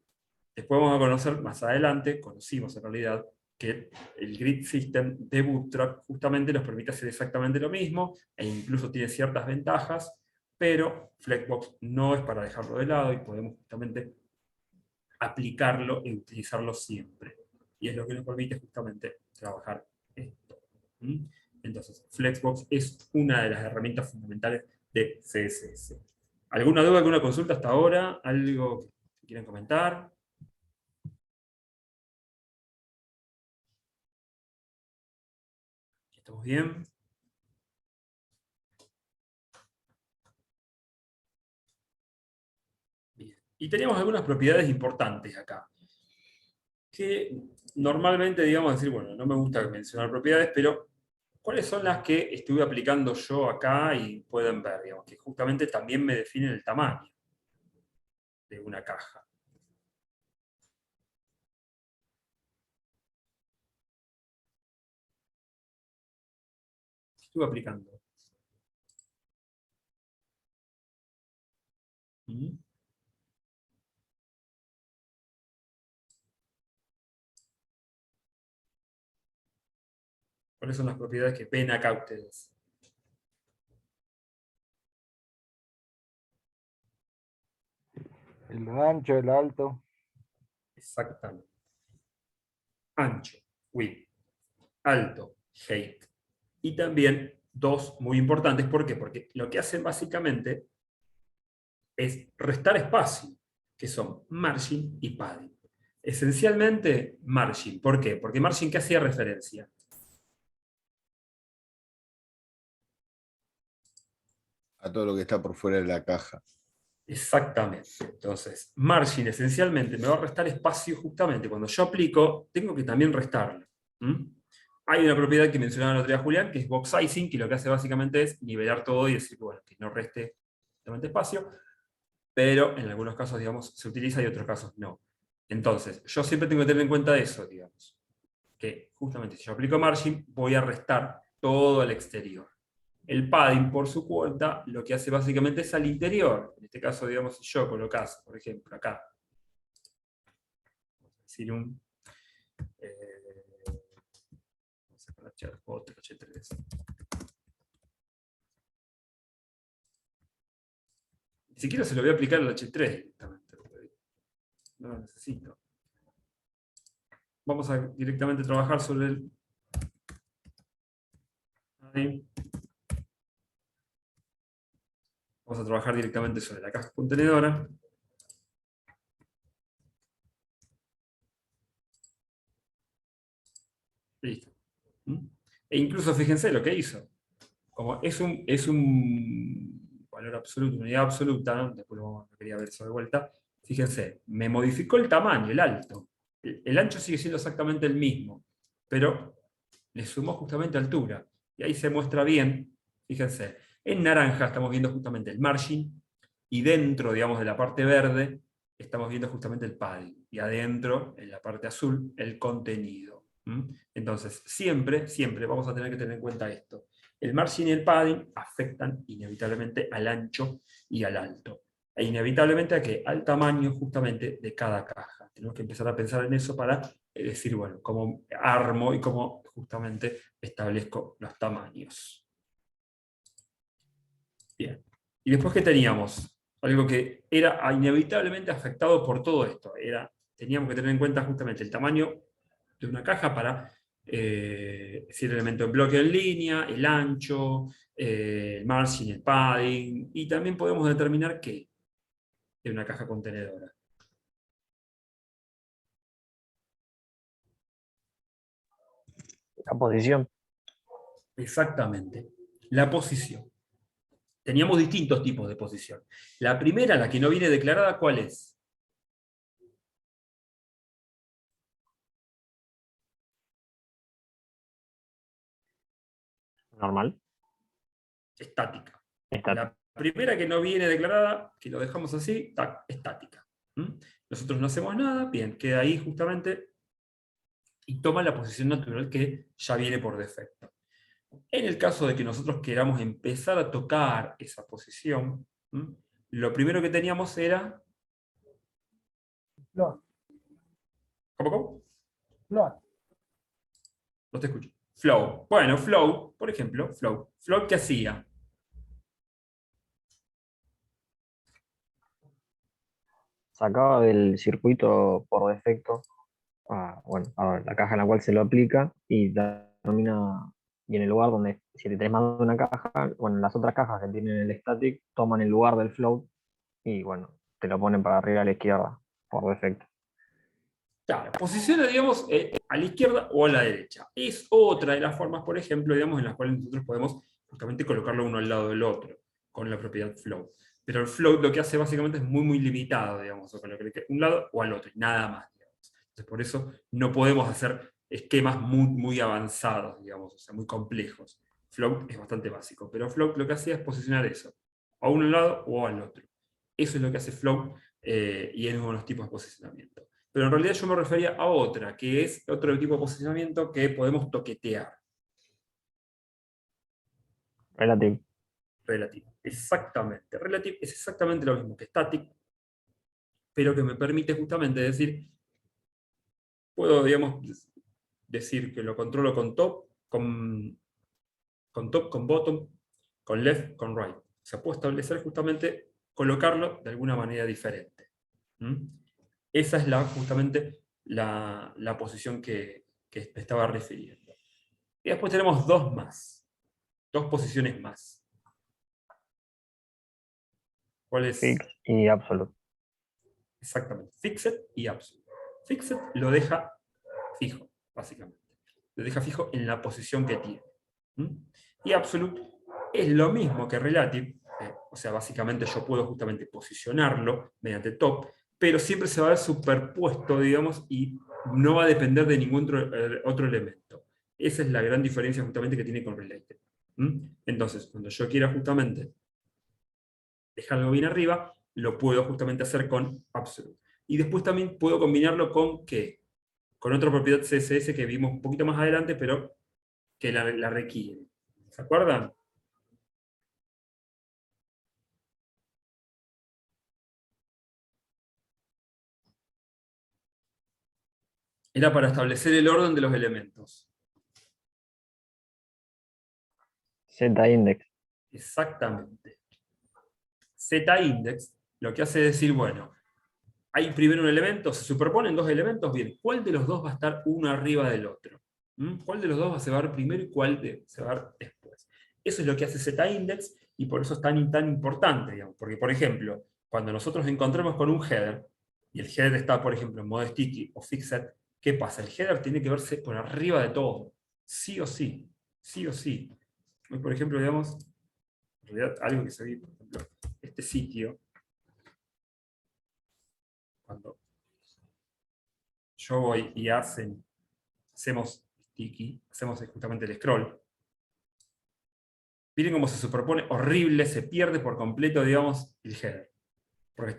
Después vamos a conocer más adelante, conocimos en realidad, que el grid system de Bootstrap justamente nos permite hacer exactamente lo mismo, e incluso tiene ciertas ventajas, pero Flexbox no es para dejarlo de lado y podemos justamente aplicarlo y utilizarlo siempre. Y es lo que nos permite justamente trabajar esto. Entonces, Flexbox es una de las herramientas fundamentales de CSS. ¿Alguna duda, alguna consulta hasta ahora? ¿Algo que quieran comentar? ¿Estamos bien? Bien. Y tenemos algunas propiedades importantes acá. Que normalmente, digamos, decir, bueno, no me gusta mencionar propiedades, pero ¿cuáles son las que estuve aplicando yo acá y pueden ver, digamos, que justamente también me definen el tamaño de una caja? ¿Qué estuve aplicando? ¿Cuáles son las propiedades que ven acá ustedes? El ancho, el alto. Exactamente. Ancho, width. Alto, height. Y también dos muy importantes. ¿Por qué? Porque lo que hacen básicamente es restar espacio, que son margin y padding. Esencialmente, margin. ¿Por qué? Porque margin, ¿qué hacía referencia? A todo lo que está por fuera de la caja. Exactamente. Entonces, margin esencialmente me va a restar espacio justamente. Cuando yo aplico, tengo que también restarlo. Hay una propiedad que mencionaba el otro día Julián, que es box sizing, que lo que hace básicamente es nivelar todo y decir, bueno, que no reste justamente espacio, pero en algunos casos, digamos, se utiliza y en otros casos no. Entonces, yo siempre tengo que tener en cuenta eso, digamos, que justamente si yo aplico margin, voy a restar todo al exterior. El padding, por su cuenta, lo que hace básicamente es al interior. En este caso, digamos, si yo colocas, por ejemplo, acá, vamos a decir vamos a poner otro H3. Ni siquiera se lo voy a aplicar al H3 directamente, porque no lo necesito. Vamos a directamente trabajar sobre el padding. Vamos a trabajar directamente sobre la caja contenedora. Listo. E incluso fíjense lo que hizo. Como es un valor absoluto, una unidad absoluta, ¿no? Después lo quería ver eso de vuelta. Fíjense, me modificó el tamaño, el alto. El ancho sigue siendo exactamente el mismo, pero le sumó justamente altura. Y ahí se muestra bien, fíjense, en naranja estamos viendo justamente el margin, y dentro, digamos, de la parte verde, estamos viendo justamente el padding, y adentro, en la parte azul, el contenido. Entonces, siempre vamos a tener que tener en cuenta esto. El margin y el padding afectan inevitablemente al ancho y al alto. E inevitablemente a qué? Al tamaño justamente de cada caja. Tenemos que empezar a pensar en eso para decir, bueno, cómo armo y cómo justamente establezco los tamaños. Bien. Y después, ¿qué teníamos? Algo que era inevitablemente afectado por todo esto. Teníamos que tener en cuenta justamente el tamaño de una caja para si el elemento en bloque en línea, el ancho, el margin, el padding, y también podemos determinar qué de una caja contenedora. La posición. Exactamente. La posición. Teníamos distintos tipos de posición. La primera, la que no viene declarada, ¿cuál es? Normal. Estática. Está. La primera que no viene declarada, que lo dejamos así, estática. Nosotros no hacemos nada, bien, queda ahí justamente y toma la posición natural que ya viene por defecto. En el caso de que nosotros queramos empezar a tocar esa posición, lo primero que teníamos era... Float. ¿Cómo? Float. No te escucho. Flow. Bueno, flow, por ejemplo, flow. Flow, ¿qué hacía? Sacaba del circuito por defecto bueno, a la caja en la cual se lo aplica y determina, y en el lugar donde, si te tenés más de una caja, bueno, las otras cajas que tienen el static toman el lugar del float y bueno, te lo ponen para arriba a la izquierda por defecto. Claro, posiciona, digamos, a la izquierda o a la derecha. Es otra de las formas, por ejemplo, digamos, en las cuales nosotros podemos justamente colocarlo uno al lado del otro, con la propiedad float. Pero el float lo que hace básicamente es muy limitado, digamos, o con lo que un lado o al otro, y nada más, digamos. Entonces, por eso no podemos hacer esquemas muy avanzados, digamos, o sea, muy complejos. Float es bastante básico, pero float lo que hacía es posicionar eso, a un lado o al otro. Eso es lo que hace float, y es uno de los tipos de posicionamiento. Pero en realidad yo me refería a otra, que es otro tipo de posicionamiento que podemos toquetear. Relative. Relative. Exactamente. Relative es exactamente lo mismo que static, pero que me permite justamente decir, puedo, digamos, decir que lo controlo con top, con bottom, con left, con right. O sea, puedo establecer justamente, colocarlo de alguna manera diferente. Esa es justamente la posición que me estaba refiriendo. Y después tenemos dos posiciones más. ¿Cuál es? Fix y absolute. Exactamente, fixed y absolute. Fixed lo deja fijo, básicamente. Lo deja fijo en la posición que tiene. Y Absolute es lo mismo que Relative, o sea, básicamente yo puedo justamente posicionarlo mediante top, pero siempre se va a ver superpuesto, digamos, y no va a depender de ningún otro elemento. Esa es la gran diferencia justamente que tiene con Relative. Entonces, cuando yo quiera justamente dejarlo bien arriba, lo puedo justamente hacer con Absolute. Y después también puedo combinarlo con ¿qué? Con otra propiedad CSS que vimos un poquito más adelante, pero que la requiere. ¿Se acuerdan? Era para establecer el orden de los elementos. Z-index. Exactamente. Z-index lo que hace es decir, bueno, hay primero un elemento, se superponen dos elementos, bien, ¿cuál de los dos va a estar uno arriba del otro? ¿Cuál de los dos va a se ver primero y cuál se va a ver después? Eso es lo que hace Z-index y por eso es tan importante, digamos, porque por ejemplo, cuando nosotros nos encontramos con un header, y el header está, por ejemplo, en modo sticky o fixed, ¿qué pasa? El header tiene que verse por arriba de todo, sí o sí, sí o sí. Hoy, por ejemplo, digamos, en realidad algo que se ve, por ejemplo, este sitio, cuando yo voy y hacemos sticky, hacemos justamente el scroll, miren cómo se superpone horrible, se pierde por completo, digamos, el header, porque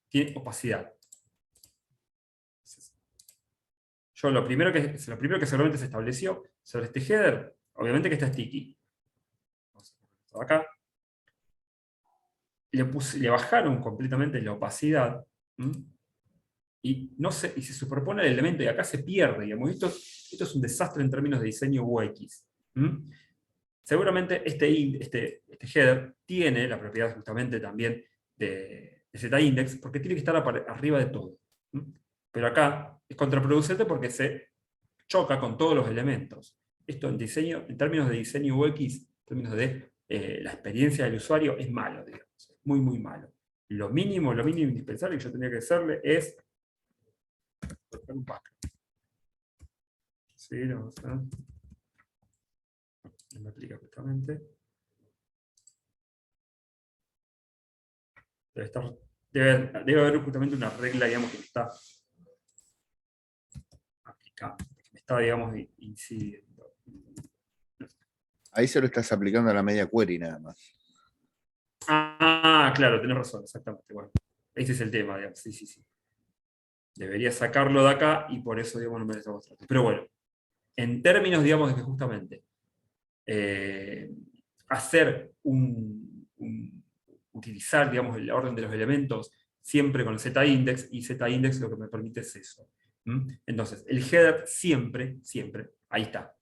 tiene opacidad. Yo lo primero que seguramente se estableció sobre este header, obviamente que está sticky. Vamos a poner esto acá. Le bajaron completamente la opacidad, y se superpone el elemento, y acá se pierde, digamos. Esto es un desastre en términos de diseño UX. Seguramente este header tiene la propiedad justamente también de Z-index, porque tiene que estar arriba de todo. Pero acá es contraproducente porque se choca con todos los elementos. Esto en términos de diseño UX, en términos de la experiencia del usuario, es malo, digamos. Es muy, muy malo. Lo mínimo indispensable que yo tendría que hacerle es colocar un pack. Sí, lo vamos a hacer. No me aplica justamente. Debe haber justamente una regla, digamos, que está aplicada, que me está, digamos, incidiendo. Ahí se lo estás aplicando a la media query nada más. Ah, claro, tenés razón, exactamente. Bueno, ese es el tema, digamos. Sí, sí, sí. Debería sacarlo de acá y por eso, digamos, no me lo estamos tratando. Pero bueno, en términos, digamos, de que justamente utilizar, digamos, el orden de los elementos siempre con Z-index, y Z-index lo que me permite es eso. Entonces, el header siempre, ahí está.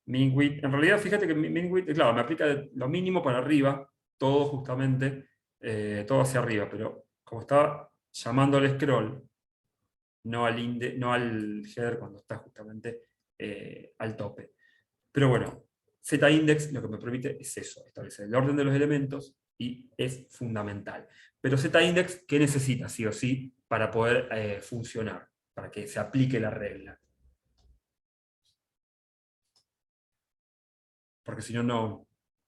Min width, en realidad, fíjate que min width, claro, me aplica lo mínimo para arriba, todo justamente, todo hacia arriba, pero como está llamando al scroll, no al header cuando está justamente al tope. Pero bueno, Z-index lo que me permite es eso, establecer el orden de los elementos, y es fundamental. Pero Z-index, ¿qué necesita sí o sí para poder funcionar? Para que se aplique la regla. Porque si no,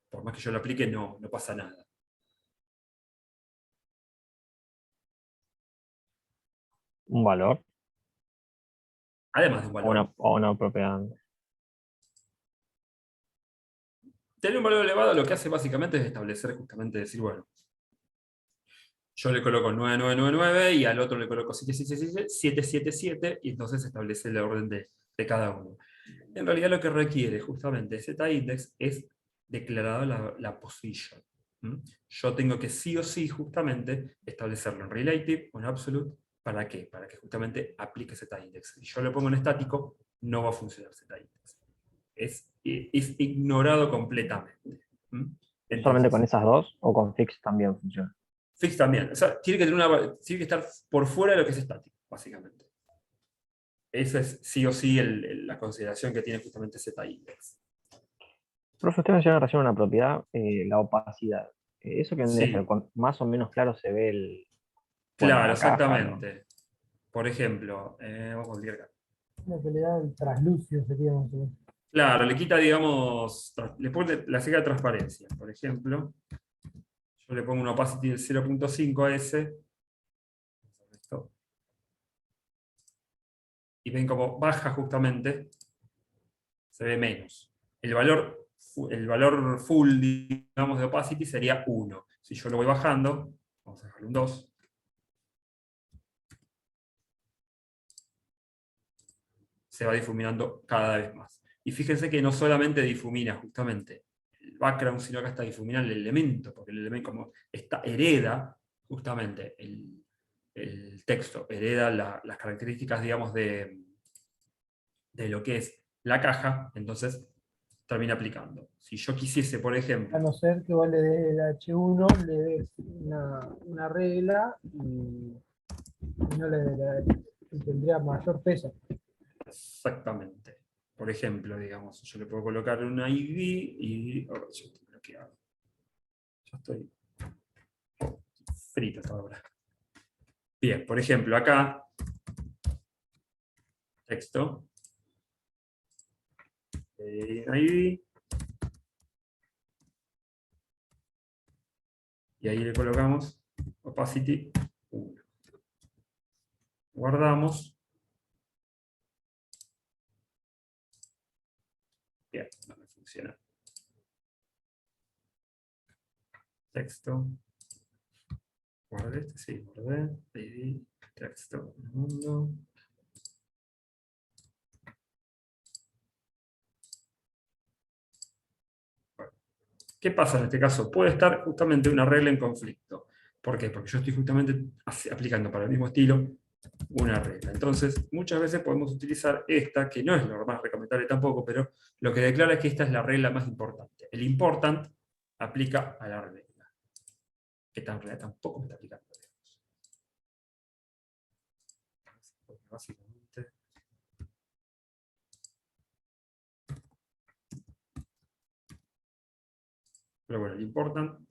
por más que yo lo aplique, no pasa nada. Un valor Además de un valor. o una propiedad. Tener un valor elevado lo que hace básicamente es establecer justamente, decir, bueno, yo le coloco 9999 y al otro le coloco 777, y entonces se establece el orden de cada uno. En realidad lo que requiere justamente Z-index es declarado la position. Yo tengo que sí o sí justamente establecerlo en relative o en absolute. ¿Para qué? Para que justamente aplique Z-index. Si yo lo pongo en estático, no va a funcionar Z-index. Es ignorado completamente. ¿Solamente con Entonces, esas dos o con fix también funciona? fix también. O sea, tiene que estar por fuera de lo que es estático, básicamente. Esa es sí o sí la consideración que tiene justamente Z-index. Profe, usted menciona recién una propiedad, la opacidad. ¿Eso que vendría a ser? Sí. Con más o menos claro se ve Claro, la caja, ¿no? exactamente. Por ejemplo, vamos a ver acá. Lo que le da el traslúcido sería, no sé. Claro, le quita, digamos, le pone la seca de transparencia. Por ejemplo, yo le pongo una opacity del 0.5 a ese. Esto. Y ven cómo baja justamente, se ve menos. El valor full, digamos, de opacity sería 1. Si yo lo voy bajando, vamos a dejarle un 2. Se va difuminando cada vez más. Y fíjense que no solamente difumina justamente el background, sino que hasta difumina el elemento, porque el elemento como hereda justamente el texto, hereda las características, digamos, de lo que es la caja, entonces termina aplicando. Si yo quisiese, por A ejemplo, no ser que vos le des el H1, le des una regla y no y tendría mayor peso. exactamente, por ejemplo, digamos, yo le puedo colocar una ID y ahora yo estoy bloqueado. Yo estoy frito hasta ahora. Bien, por ejemplo, acá, texto, ID, y ahí le colocamos opacity 1. Guardamos. Bien, no me funciona. Texto. Guardé este, sí, guardé. ID, texto, mundo. Bueno, ¿qué pasa en este caso? Puede estar justamente una regla en conflicto. ¿Por qué? Porque yo estoy justamente aplicando para el mismo estilo una regla. Entonces, muchas veces podemos utilizar esta, que no es lo más recomendable tampoco, pero lo que declara es que esta es la regla más importante. El important aplica a la regla. Que tan regla tampoco me está aplicando. Básicamente. Pero bueno, el important.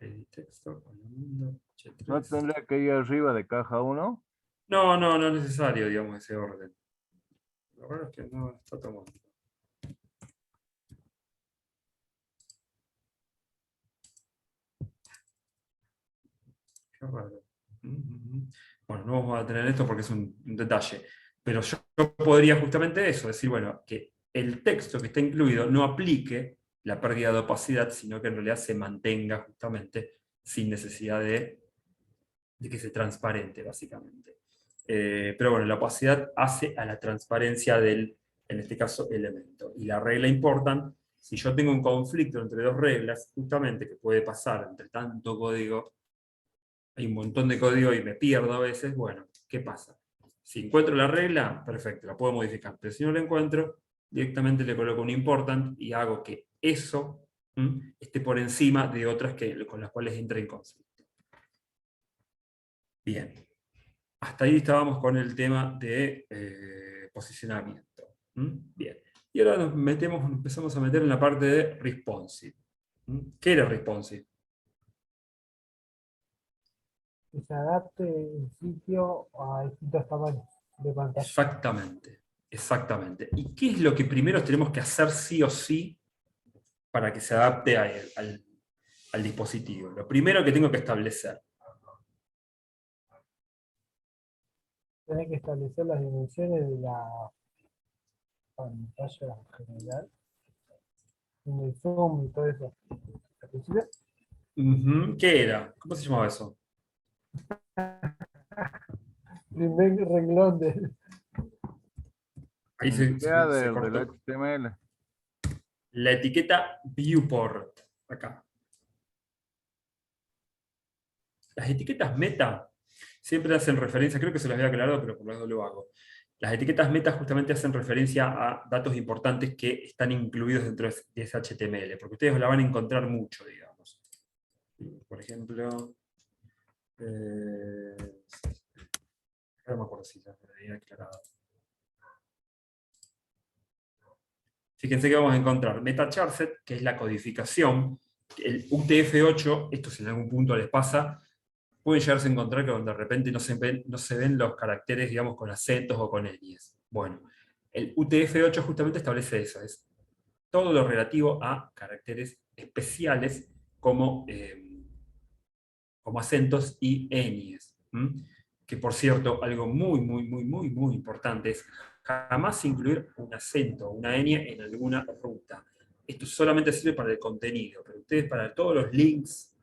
Edit texto, mundo, ¿No H3. tendría que ir arriba de caja 1? No es necesario, digamos, ese orden. Lo raro es que no está tomando. Qué raro. Bueno, no vamos a tener esto porque es un detalle. Pero yo podría justamente eso, decir, bueno, que el texto que está incluido no aplique la pérdida de opacidad, sino que en realidad se mantenga justamente sin necesidad de que se transparente, básicamente. Pero bueno, la opacidad hace a la transparencia del, en este caso, elemento. Y la regla important, si yo tengo un conflicto entre dos reglas, justamente que puede pasar entre tanto código, hay un montón de código y me pierdo a veces, bueno, ¿qué pasa? Si encuentro la regla, perfecto, la puedo modificar, pero si no la encuentro, directamente le coloco un important y hago que eso esté por encima de otras con las cuales entre en conflicto. Bien. Hasta ahí estábamos con el tema de posicionamiento. Bien. Y ahora empezamos a meter en la parte de responsive. ¿Qué era responsive? Que se adapte el sitio a distintos tamaños de pantalla. Exactamente. Exactamente. ¿Y qué es lo que primero tenemos que hacer sí o sí para que se adapte al dispositivo? Lo primero que tengo que establecer. Tenés que establecer las dimensiones de la pantalla en general, en el zoom y todo eso. ¿Al principio? ¿Qué era? ¿Cómo se llamaba eso? Primer renglón de... Ahí Queda se del cortó. HTML. La etiqueta viewport, acá. Las etiquetas meta siempre hacen referencia, creo que se las había aclarado, pero por lo menos lo hago. Las etiquetas meta justamente hacen referencia a datos importantes que están incluidos dentro de ese HTML, porque ustedes la van a encontrar mucho, digamos. Por ejemplo, no me acuerdo si ya me había aclarado. Fíjense que vamos a encontrar metacharset, que es la codificación. El UTF-8, esto si en algún punto les pasa, pueden llegarse a encontrar que de repente no se ven los caracteres, digamos, con acentos o con ñes. Bueno, el UTF-8 justamente establece eso, es todo lo relativo a caracteres especiales como, como acentos y ñes. Que por cierto, algo muy importante es jamás incluir un acento o una ñ en alguna ruta. Esto solamente sirve para el contenido, pero ustedes para todos los links,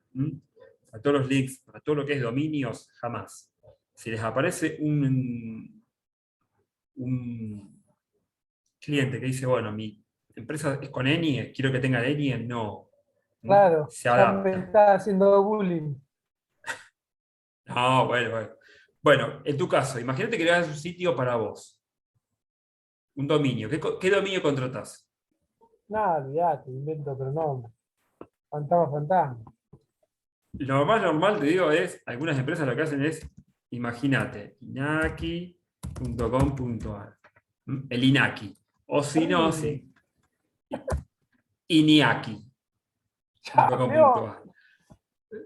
para todos los links, para todo lo que es dominios, jamás. Si les aparece un cliente que dice, bueno, mi empresa es con ñ, quiero que tenga ñ, no. Claro, Se ya me adapta. está haciendo bullying. No, bueno. Bueno, en tu caso, imagínate que le das un sitio para vos. Un dominio. ¿Qué dominio contratás? No, olvidate, invento otro nombre. Fantasma. Lo más normal, te digo, es, algunas empresas lo que hacen es, imagínate, inaki.com.ar. El Inaki. O si no, sí. Iniaki.com.ar.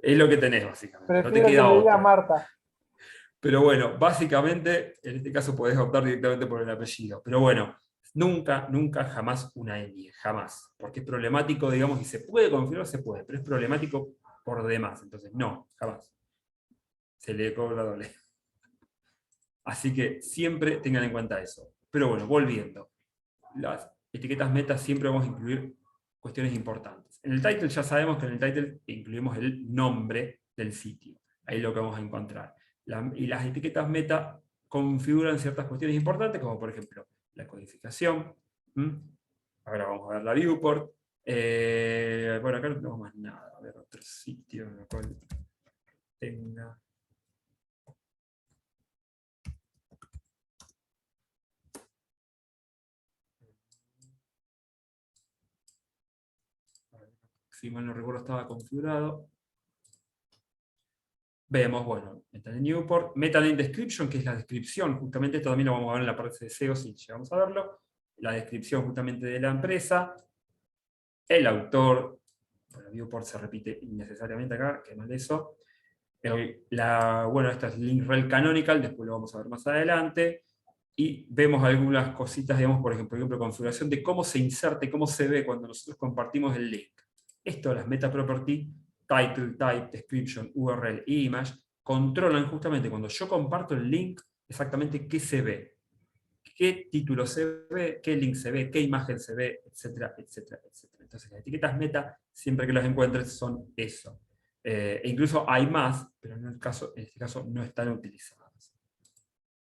Es lo que tenés, básicamente. No te Prefiero que queda me diga otra. Marta. Pero bueno, básicamente, en este caso podés optar directamente por el apellido. Pero bueno, nunca, jamás una ñ, jamás. Porque es problemático, digamos, y se puede configurar, se puede, pero es problemático por demás. Entonces, no, jamás. Se le cobra doble. Así que siempre tengan en cuenta eso. Pero bueno, volviendo. Las etiquetas meta siempre vamos a incluir cuestiones importantes. En el title ya sabemos que en el title incluimos el nombre del sitio. Ahí es lo que vamos a encontrar. Y las etiquetas meta configuran ciertas cuestiones importantes, como por ejemplo la codificación. Ahora vamos a ver la viewport. Bueno, acá no tenemos más nada. A ver, otro sitio en el cual tenga. Si mal no recuerdo estaba configurado. Vemos, bueno, Metaname Newport, Metaname Description, que es la descripción, justamente esto también lo vamos a ver en la parte de SEO si llegamos a verlo, la descripción justamente de la empresa, el autor, bueno, Viewport se repite innecesariamente acá, que no es eso, bueno, esta es link rel canonical, después lo vamos a ver más adelante, y vemos algunas cositas, digamos, por ejemplo, configuración de cómo se inserta y cómo se ve cuando nosotros compartimos el link. Esto, las meta property, title, type, description, URL y image, controlan justamente cuando yo comparto el link, exactamente qué se ve, qué título se ve, qué link se ve, qué imagen se ve, etcétera. Entonces las etiquetas meta, siempre que las encuentres, son eso. E incluso hay más, pero en este caso no están utilizadas.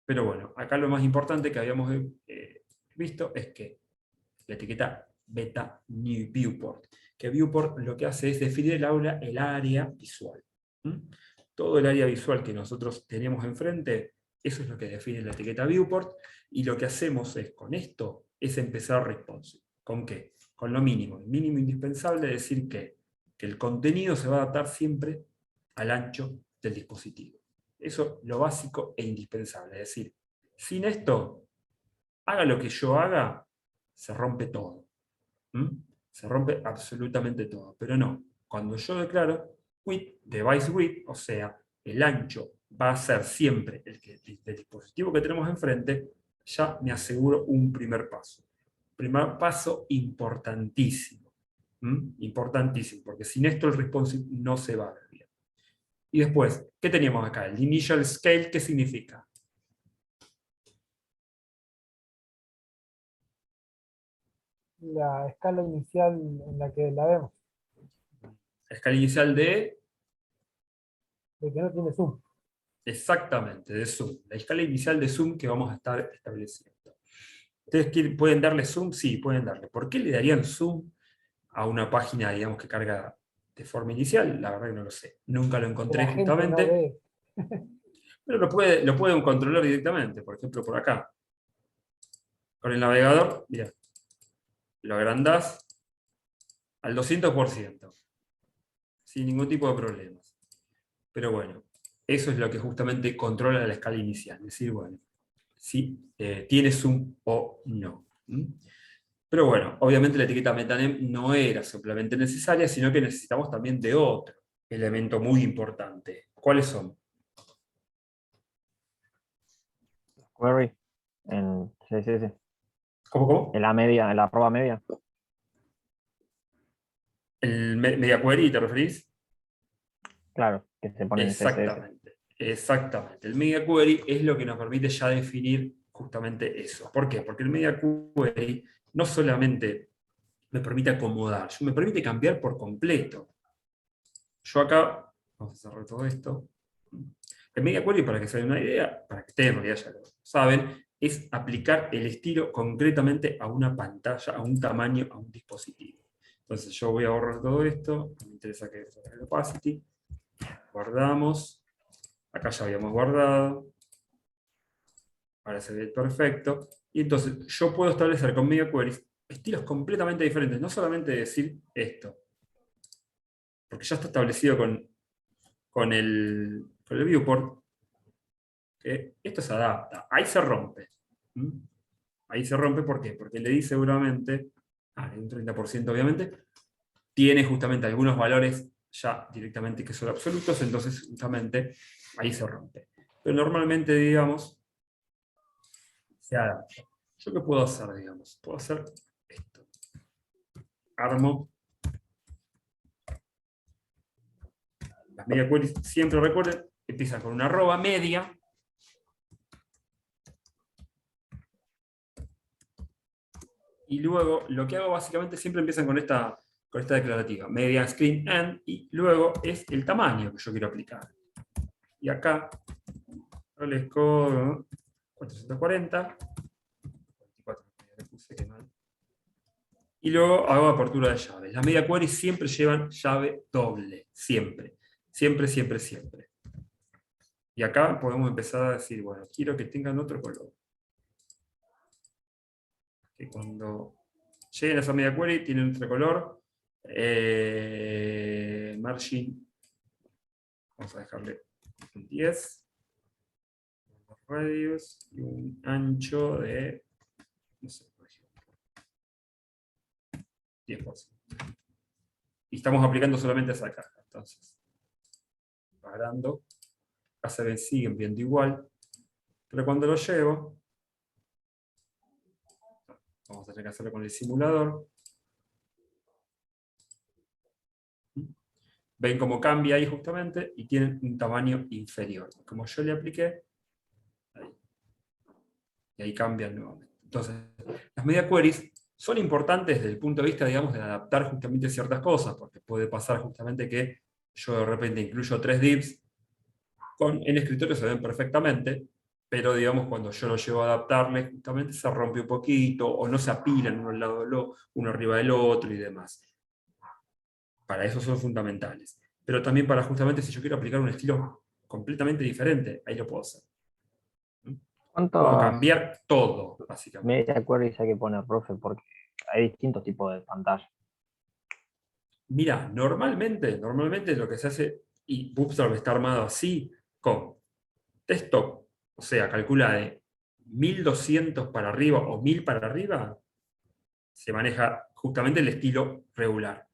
Pero bueno, acá lo más importante que habíamos visto es que la etiqueta beta new viewport, que viewport lo que hace es definir el área visual. Todo el área visual que nosotros tenemos enfrente, eso es lo que define la etiqueta viewport, y lo que hacemos es, con esto, es empezar responsive. ¿Con qué? Con lo mínimo. El mínimo indispensable es decir que el contenido se va a adaptar siempre al ancho del dispositivo. Eso es lo básico e indispensable. Es decir, sin esto, haga lo que yo haga, se rompe todo. Se rompe absolutamente todo. Pero no, cuando yo declaro width, device width, o sea, el ancho va a ser siempre el dispositivo que tenemos enfrente, ya me aseguro un primer paso. Primer paso importantísimo. Importantísimo, porque sin esto el responsive no se va a ver bien. Y después, ¿qué teníamos acá? El initial scale, ¿qué significa? La escala inicial en la que la vemos, La escala inicial de... de que no tiene zoom. Exactamente, de zoom. La escala inicial de zoom que vamos a estar estableciendo. ¿Ustedes pueden darle zoom? Sí, pueden darle. ¿Por qué le darían zoom a una página, digamos, que carga de forma inicial? La verdad que no lo sé. Nunca lo Que encontré la gente no justamente. ve. Pero lo pueden controlar directamente. Por ejemplo, por acá. Con el navegador, mira, lo agrandás al 200%. Sin ningún tipo de problemas. Pero bueno, eso es lo que justamente controla la escala inicial. Es decir, bueno, si tiene zoom o no. Pero bueno, obviamente la etiqueta MetaName no era simplemente necesaria, sino que necesitamos también de otro elemento muy importante. ¿Cuáles son? Query. Sí. ¿Cómo? En la media, en la arroba media. ¿El Media Query te referís? Claro, que se pone en CSS. Exactamente. El Media Query es lo que nos permite ya definir justamente eso. ¿Por qué? Porque el Media Query no solamente me permite acomodar, me permite cambiar por completo. Yo acá, vamos a cerrar todo esto. El Media Query, para que se den una idea, para que ustedes en realidad ya lo saben, es aplicar el estilo concretamente a una pantalla, a un tamaño, a un dispositivo. Entonces yo voy a borrar todo esto, me interesa que sea el opacity, guardamos, acá ya habíamos guardado, ahora se ve perfecto, y entonces yo puedo establecer con Media Queries estilos completamente diferentes, no solamente decir esto, porque ya está establecido con el viewport, que esto se adapta, ahí se rompe. ¿Mm? Ahí se rompe, ¿por qué? Porque le di seguramente, un 30% obviamente, tiene justamente algunos valores ya directamente que son absolutos, entonces justamente ahí se rompe. Pero normalmente, digamos, se adapta. ¿Yo qué puedo hacer, digamos? Puedo hacer esto. Armo. Las media queries, siempre recuerden, empiezan con una arroba media. Y luego, lo que hago básicamente, siempre empiezan con esta declarativa, media screen and, y luego es el tamaño que yo quiero aplicar. Y acá, establezco 440, 44, le puse que mal. Y luego hago apertura de llaves. Las media queries siempre llevan llave doble, siempre. Siempre. Y acá podemos empezar a decir, bueno, quiero que tengan otro color. Que cuando lleguen a esa media query tienen otro color. Margin, vamos a dejarle un 10. Radius y un ancho de, no sé, por ejemplo, 10%. Y estamos aplicando solamente esa caja. Entonces, parando, acá se ven, siguen viendo igual, pero cuando lo llevo, vamos a tener que hacerlo con el simulador. Ven cómo cambia ahí justamente y tienen un tamaño inferior. Como yo le apliqué, ahí. Y ahí cambian nuevamente. Entonces, las media queries son importantes desde el punto de vista, digamos, de adaptar justamente ciertas cosas, porque puede pasar justamente que yo de repente incluyo 3 divs, en escritorio se ven perfectamente, pero digamos cuando yo lo llevo a adaptarme, justamente se rompe un poquito, o no se apilan uno al lado uno arriba del otro y demás. Para eso son fundamentales. Pero también para justamente si yo quiero aplicar un estilo completamente diferente, ahí lo puedo hacer. Puedo ¿Cuántos cambiar todo, básicamente. media queries hay que poner, profe? Porque hay distintos tipos de pantalla. Mira, normalmente lo que se hace, y Bootstrap está armado así, con desktop, o sea, calcula de 1200 para arriba o 1000 para arriba, se maneja justamente el estilo regular.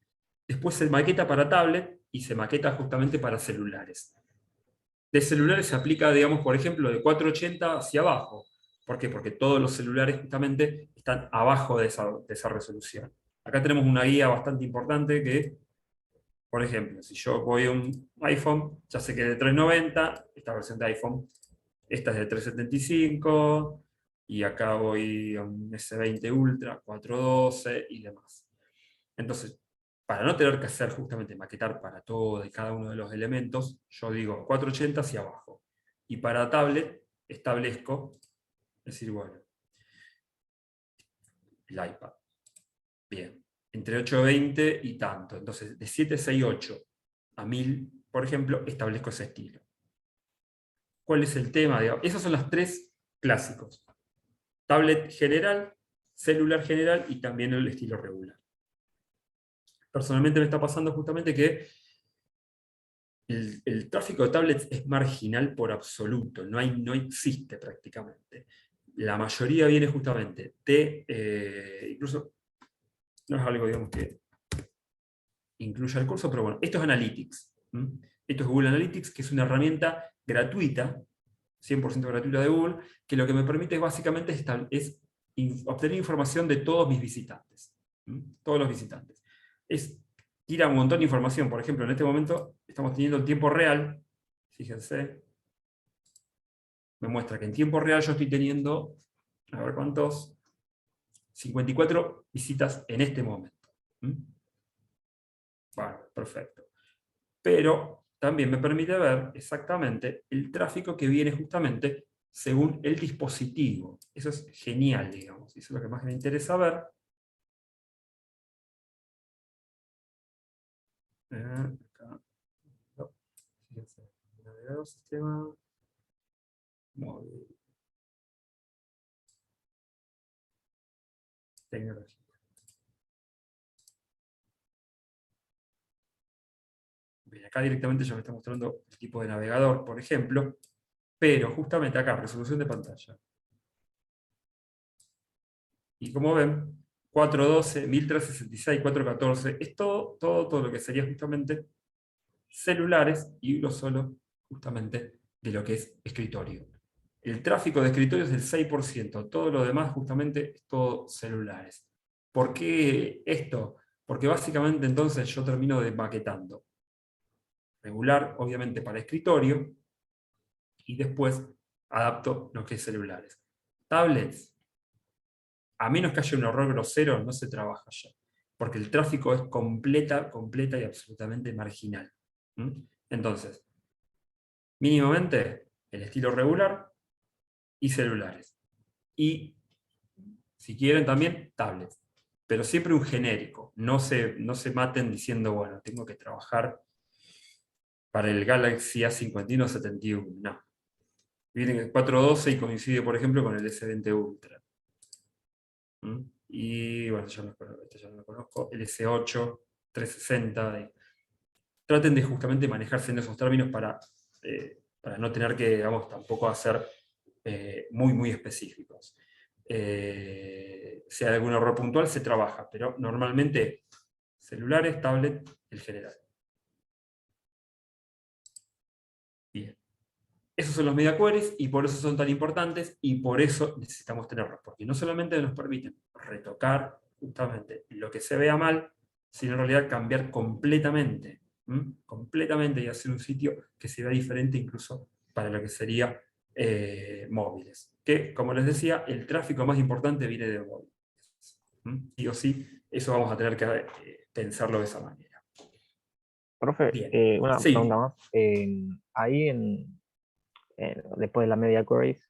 Después se maqueta para tablet y se maqueta justamente para celulares. De celulares se aplica, digamos, por ejemplo, de 480 hacia abajo. ¿Por qué? Porque todos los celulares justamente están abajo de esa resolución. Acá tenemos una guía bastante importante que, por ejemplo, si yo voy a un iPhone, ya sé que es de 390, esta versión de iPhone, esta es de 375, y acá voy a un S20 Ultra, 412 y demás. Entonces, para no tener que hacer justamente maquetar para todo y cada uno de los elementos, yo digo 480 hacia abajo. Y para tablet establezco, es decir, bueno, el iPad. Bien, entre 820 y tanto. Entonces, de 768 a 1000, por ejemplo, establezco ese estilo. ¿Cuál es el tema? Esos son los 3 clásicos. Tablet general, celular general y también el estilo regular. Personalmente me está pasando justamente que el tráfico de tablets es marginal por absoluto, no existe prácticamente. La mayoría viene justamente de, incluso No es algo, digamos, que incluya el curso, pero bueno, esto es Analytics. Esto es Google Analytics, que es una herramienta gratuita, 100% gratuita de Google, que lo que me permite básicamente es obtener información de todos mis visitantes. Todos los visitantes. Tira un montón de información. Por ejemplo, en este momento estamos teniendo el tiempo real. Fíjense. Me muestra que en tiempo real yo estoy teniendo, a ver cuántos, 54 visitas en este momento. Bueno, perfecto. Pero también me permite ver exactamente el tráfico que viene justamente según el dispositivo. Eso es genial, digamos. Eso es lo que más me interesa ver. Acá. No. Fíjense. Navegador, sistema. Móvil. Tecnología. Bien, acá directamente ya me está mostrando el tipo de navegador, por ejemplo, pero justamente acá, resolución de pantalla. Y como ven, 412, 1366, 414, es todo lo que sería justamente celulares y uno solo justamente de lo que es escritorio. El tráfico de escritorio es del 6%, todo lo demás justamente es todo celulares. ¿Por qué esto? Porque básicamente entonces yo termino maquetando. Regular, obviamente, para escritorio, y después adapto lo que es celulares. Tablets, a menos que haya un error grosero, no se trabaja ya, porque el tráfico es completa y absolutamente marginal. Entonces, mínimamente, el estilo regular y celulares. Y, si quieren también, tablets. Pero siempre un genérico. No se maten diciendo, bueno, tengo que trabajar para el Galaxy A51-71. No. Viene el 412 y coincide, por ejemplo, con el S20 Ultra. Y bueno, este ya no lo conozco. El S8, 360. Traten de justamente manejarse en esos términos para no tener que, digamos, tampoco hacer muy específicos. Si hay algún error puntual, se trabaja, pero normalmente celulares, tablet, el general. Bien. Esos son los media queries y por eso son tan importantes y por eso necesitamos tenerlos, porque no solamente nos permiten retocar justamente lo que se vea mal, sino en realidad cambiar completamente y hacer un sitio que se vea diferente incluso para lo que sería móviles. Que, como les decía, el tráfico más importante viene de móviles. Sí o sí, eso vamos a tener que pensarlo de esa manera. Profe, Bien. una Sí. pregunta más. Ahí después de la media queries,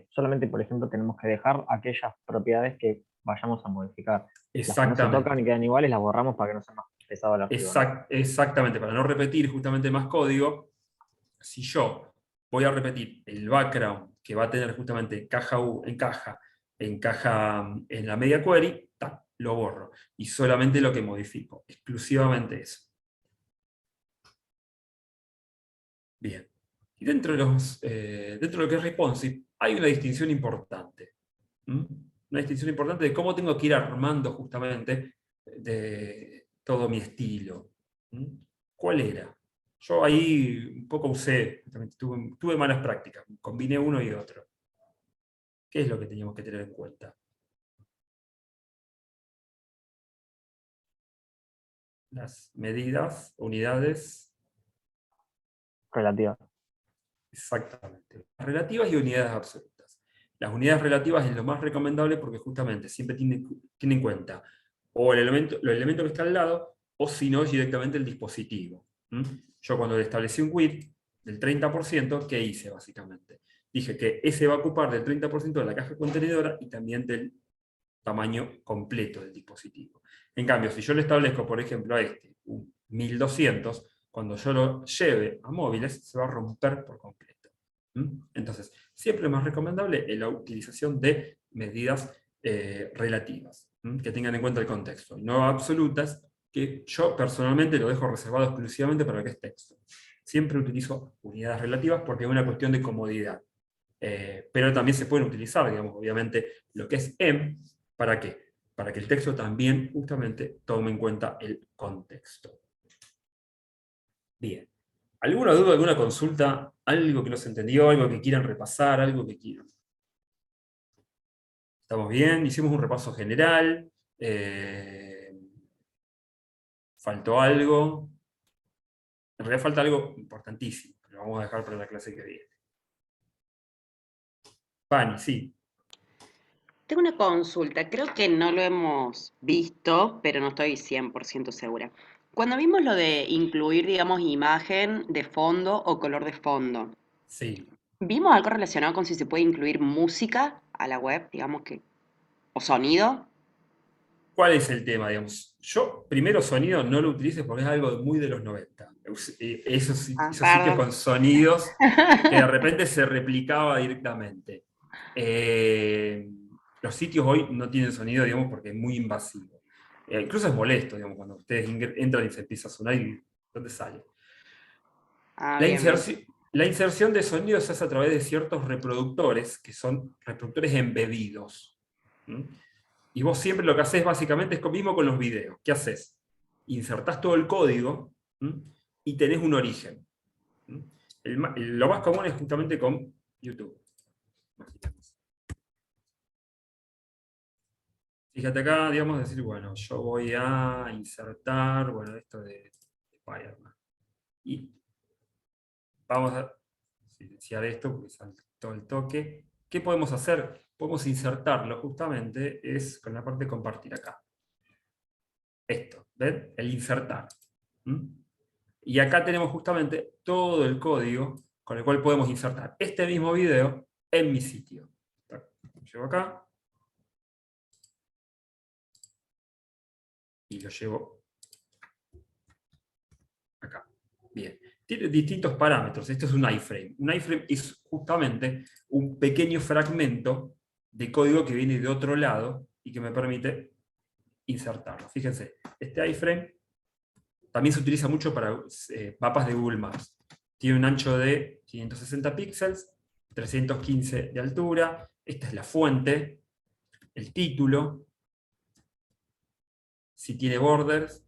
solamente, por ejemplo, tenemos que dejar aquellas propiedades que vayamos a modificar. Las que no se tocan y quedan iguales, las borramos para que no sea más pesado el archivo, ¿no? Exactamente, para no repetir justamente más código, si yo voy a repetir el background que va a tener justamente encaja en la media query, lo borro. Y solamente lo que modifico, exclusivamente eso. Bien. Y dentro de lo que es responsive, hay una distinción importante. Una distinción importante de cómo tengo que ir armando justamente de todo mi estilo. ¿Cuál era? Yo ahí un poco tuve malas prácticas, combiné uno y otro. ¿Qué es lo que teníamos que tener en cuenta? Las medidas, unidades. Relativa. Exactamente. Relativas y unidades absolutas. Las unidades relativas es lo más recomendable porque justamente siempre tiene en cuenta o el elemento que está al lado, o si no, directamente el dispositivo. Yo cuando le establecí un width del 30%, ¿qué hice básicamente? Dije que ese va a ocupar del 30% de la caja contenedora y también del tamaño completo del dispositivo. En cambio, si yo le establezco, por ejemplo, a este, un 1200, cuando yo lo lleve a móviles, se va a romper por completo. Entonces, siempre es más recomendable la utilización de medidas relativas, que tengan en cuenta el contexto, y no absolutas, que yo personalmente lo dejo reservado exclusivamente para lo que es texto. Siempre utilizo unidades relativas porque es una cuestión de comodidad. Pero también se pueden utilizar, digamos, obviamente, lo que es em, ¿para qué? para que el texto también justamente tome en cuenta el contexto. Bien. ¿Alguna duda, alguna consulta? ¿Algo que no se entendió? ¿Algo que quieran repasar? ¿Algo que quieran? ¿Estamos bien? Hicimos un repaso general. ¿Faltó algo? En realidad falta algo importantísimo, que lo vamos a dejar para la clase que viene. Pani, sí. Tengo una consulta, creo que no lo hemos visto, pero no estoy 100% segura. Cuando vimos lo de incluir, digamos, imagen de fondo o color de fondo, Sí. ¿vimos algo relacionado con si se puede incluir música a la web, digamos que, o sonido? ¿Cuál es el tema, digamos? Yo, primero, sonido no lo utilices porque es algo muy de los 90. Esos Ah, sitios perdón. con sonidos que de repente se replicaba directamente. Los sitios hoy no tienen sonido, digamos, porque es muy invasivo. Incluso es molesto, digamos, cuando ustedes entran y se empieza a sonar y ¿dónde sale? Ah, La bien, bien. la inserción de sonidos se hace a través de ciertos reproductores, que son reproductores embebidos. ¿Mm? Y vos siempre lo que haces básicamente es lo mismo con los videos. ¿Qué haces? Insertás todo el código, ¿m? Y tenés un origen. ¿M? Lo más común es justamente con YouTube. Fíjate acá, digamos, decir, bueno, yo voy a insertar, bueno, esto de Spider-Man. Y vamos a silenciar esto porque saltó el toque. ¿Qué podemos hacer? Podemos insertarlo justamente, es con la parte de compartir acá. Esto, ¿ven? El insertar. ¿Mm? Y acá tenemos justamente todo el código con el cual podemos insertar este mismo video en mi sitio. Lo llevo acá. Y lo llevo acá. Bien. Tiene distintos parámetros. Este es un iframe. Un iframe es justamente un pequeño fragmento de código que viene de otro lado y que me permite insertarlo. Fíjense, este iframe también se utiliza mucho para mapas de Google Maps. Tiene un ancho de 560 píxeles, 315 de altura. Esta es la fuente, el título. Si tiene borders,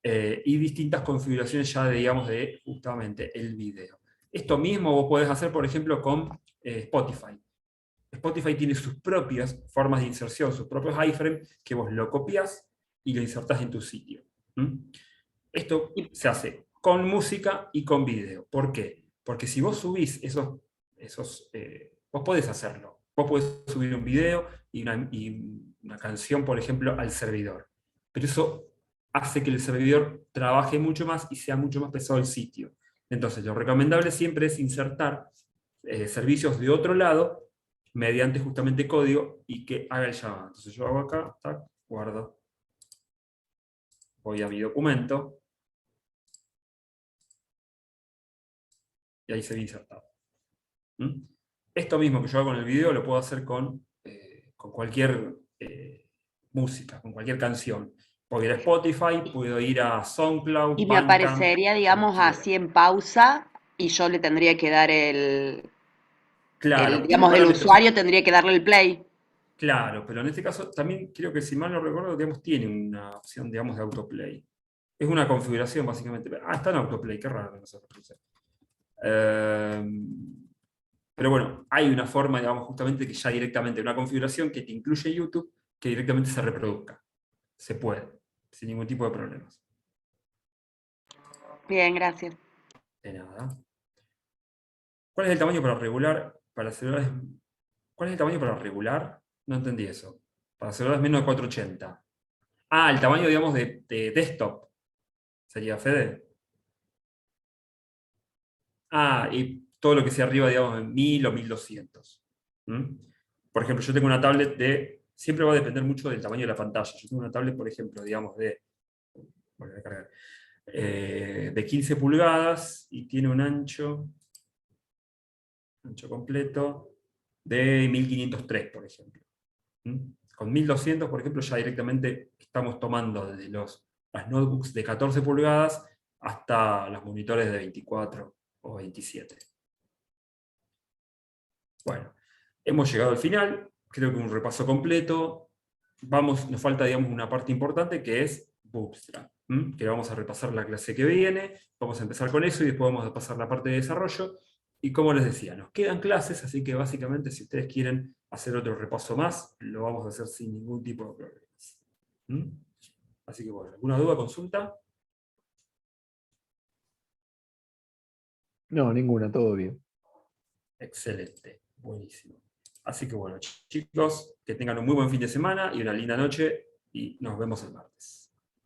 y distintas configuraciones ya, digamos, de justamente el video. Esto mismo vos podés hacer, por ejemplo, con Spotify. Spotify tiene sus propias formas de inserción, sus propios iframes, que vos lo copias y lo insertás en tu sitio. ¿Mm? Esto se hace con música y con video. ¿Por qué? Porque si vos subís vos podés hacerlo. Vos podés subir un video y una canción, por ejemplo, al servidor. Pero eso hace que el servidor trabaje mucho más y sea mucho más pesado el sitio. Entonces, lo recomendable siempre es insertar servicios de otro lado mediante justamente código y que haga el llamado. Entonces yo hago acá, tac, guardo. Voy a mi documento. Y ahí se ve insertado. ¿Mm? Esto mismo que yo hago en el video lo puedo hacer con cualquier música, con cualquier canción. Puedo ir a Spotify, puedo ir a SoundCloud, Y me Bandcamp, aparecería, como digamos, quiera. así en pausa y yo le tendría que dar Claro, tiene digamos, el parámetros. usuario tendría que darle el play. Claro, pero en este caso también creo que, si mal no recuerdo, digamos, tiene una opción, digamos, de autoplay. Es una configuración, básicamente. Ah, está en autoplay, qué raro que no se reproduce. Pero bueno, hay una forma, digamos, justamente que ya directamente, una configuración que te incluye YouTube, que directamente se reproduzca. Se puede, sin ningún tipo de problemas. Bien, gracias. De nada. ¿Cuál es el tamaño para regular para celulares? ¿Cuál es el tamaño para regular? No entendí eso. Para celulares menos de 480. Ah, el tamaño, digamos, de desktop. Sería, Fede. Ah, y todo lo que sea arriba, digamos, de 1000 o 1200. ¿Mm? Por ejemplo, yo tengo una tablet de... Siempre va a depender mucho del tamaño de la pantalla. Yo tengo una tablet, por ejemplo, digamos, voy a cargar, de 15 pulgadas y tiene un ancho completo de 1503, por ejemplo. ¿Mm? Con 1200, por ejemplo, ya directamente estamos tomando desde las notebooks de 14 pulgadas hasta los monitores de 24 o 27. Bueno, hemos llegado al final. creo que un repaso completo. Nos falta, digamos, una parte importante que es Bootstrap, que vamos a repasar la clase que viene, vamos a empezar con eso y después vamos a pasar la parte de desarrollo. Y como les decía, nos quedan clases, así que básicamente si ustedes quieren hacer otro repaso más, lo vamos a hacer sin ningún tipo de problemas. Así que bueno, ¿alguna duda, consulta? No, ninguna, todo bien. Excelente, buenísimo. Así que bueno, chicos, que tengan un muy buen fin de semana y una linda noche y nos vemos el martes.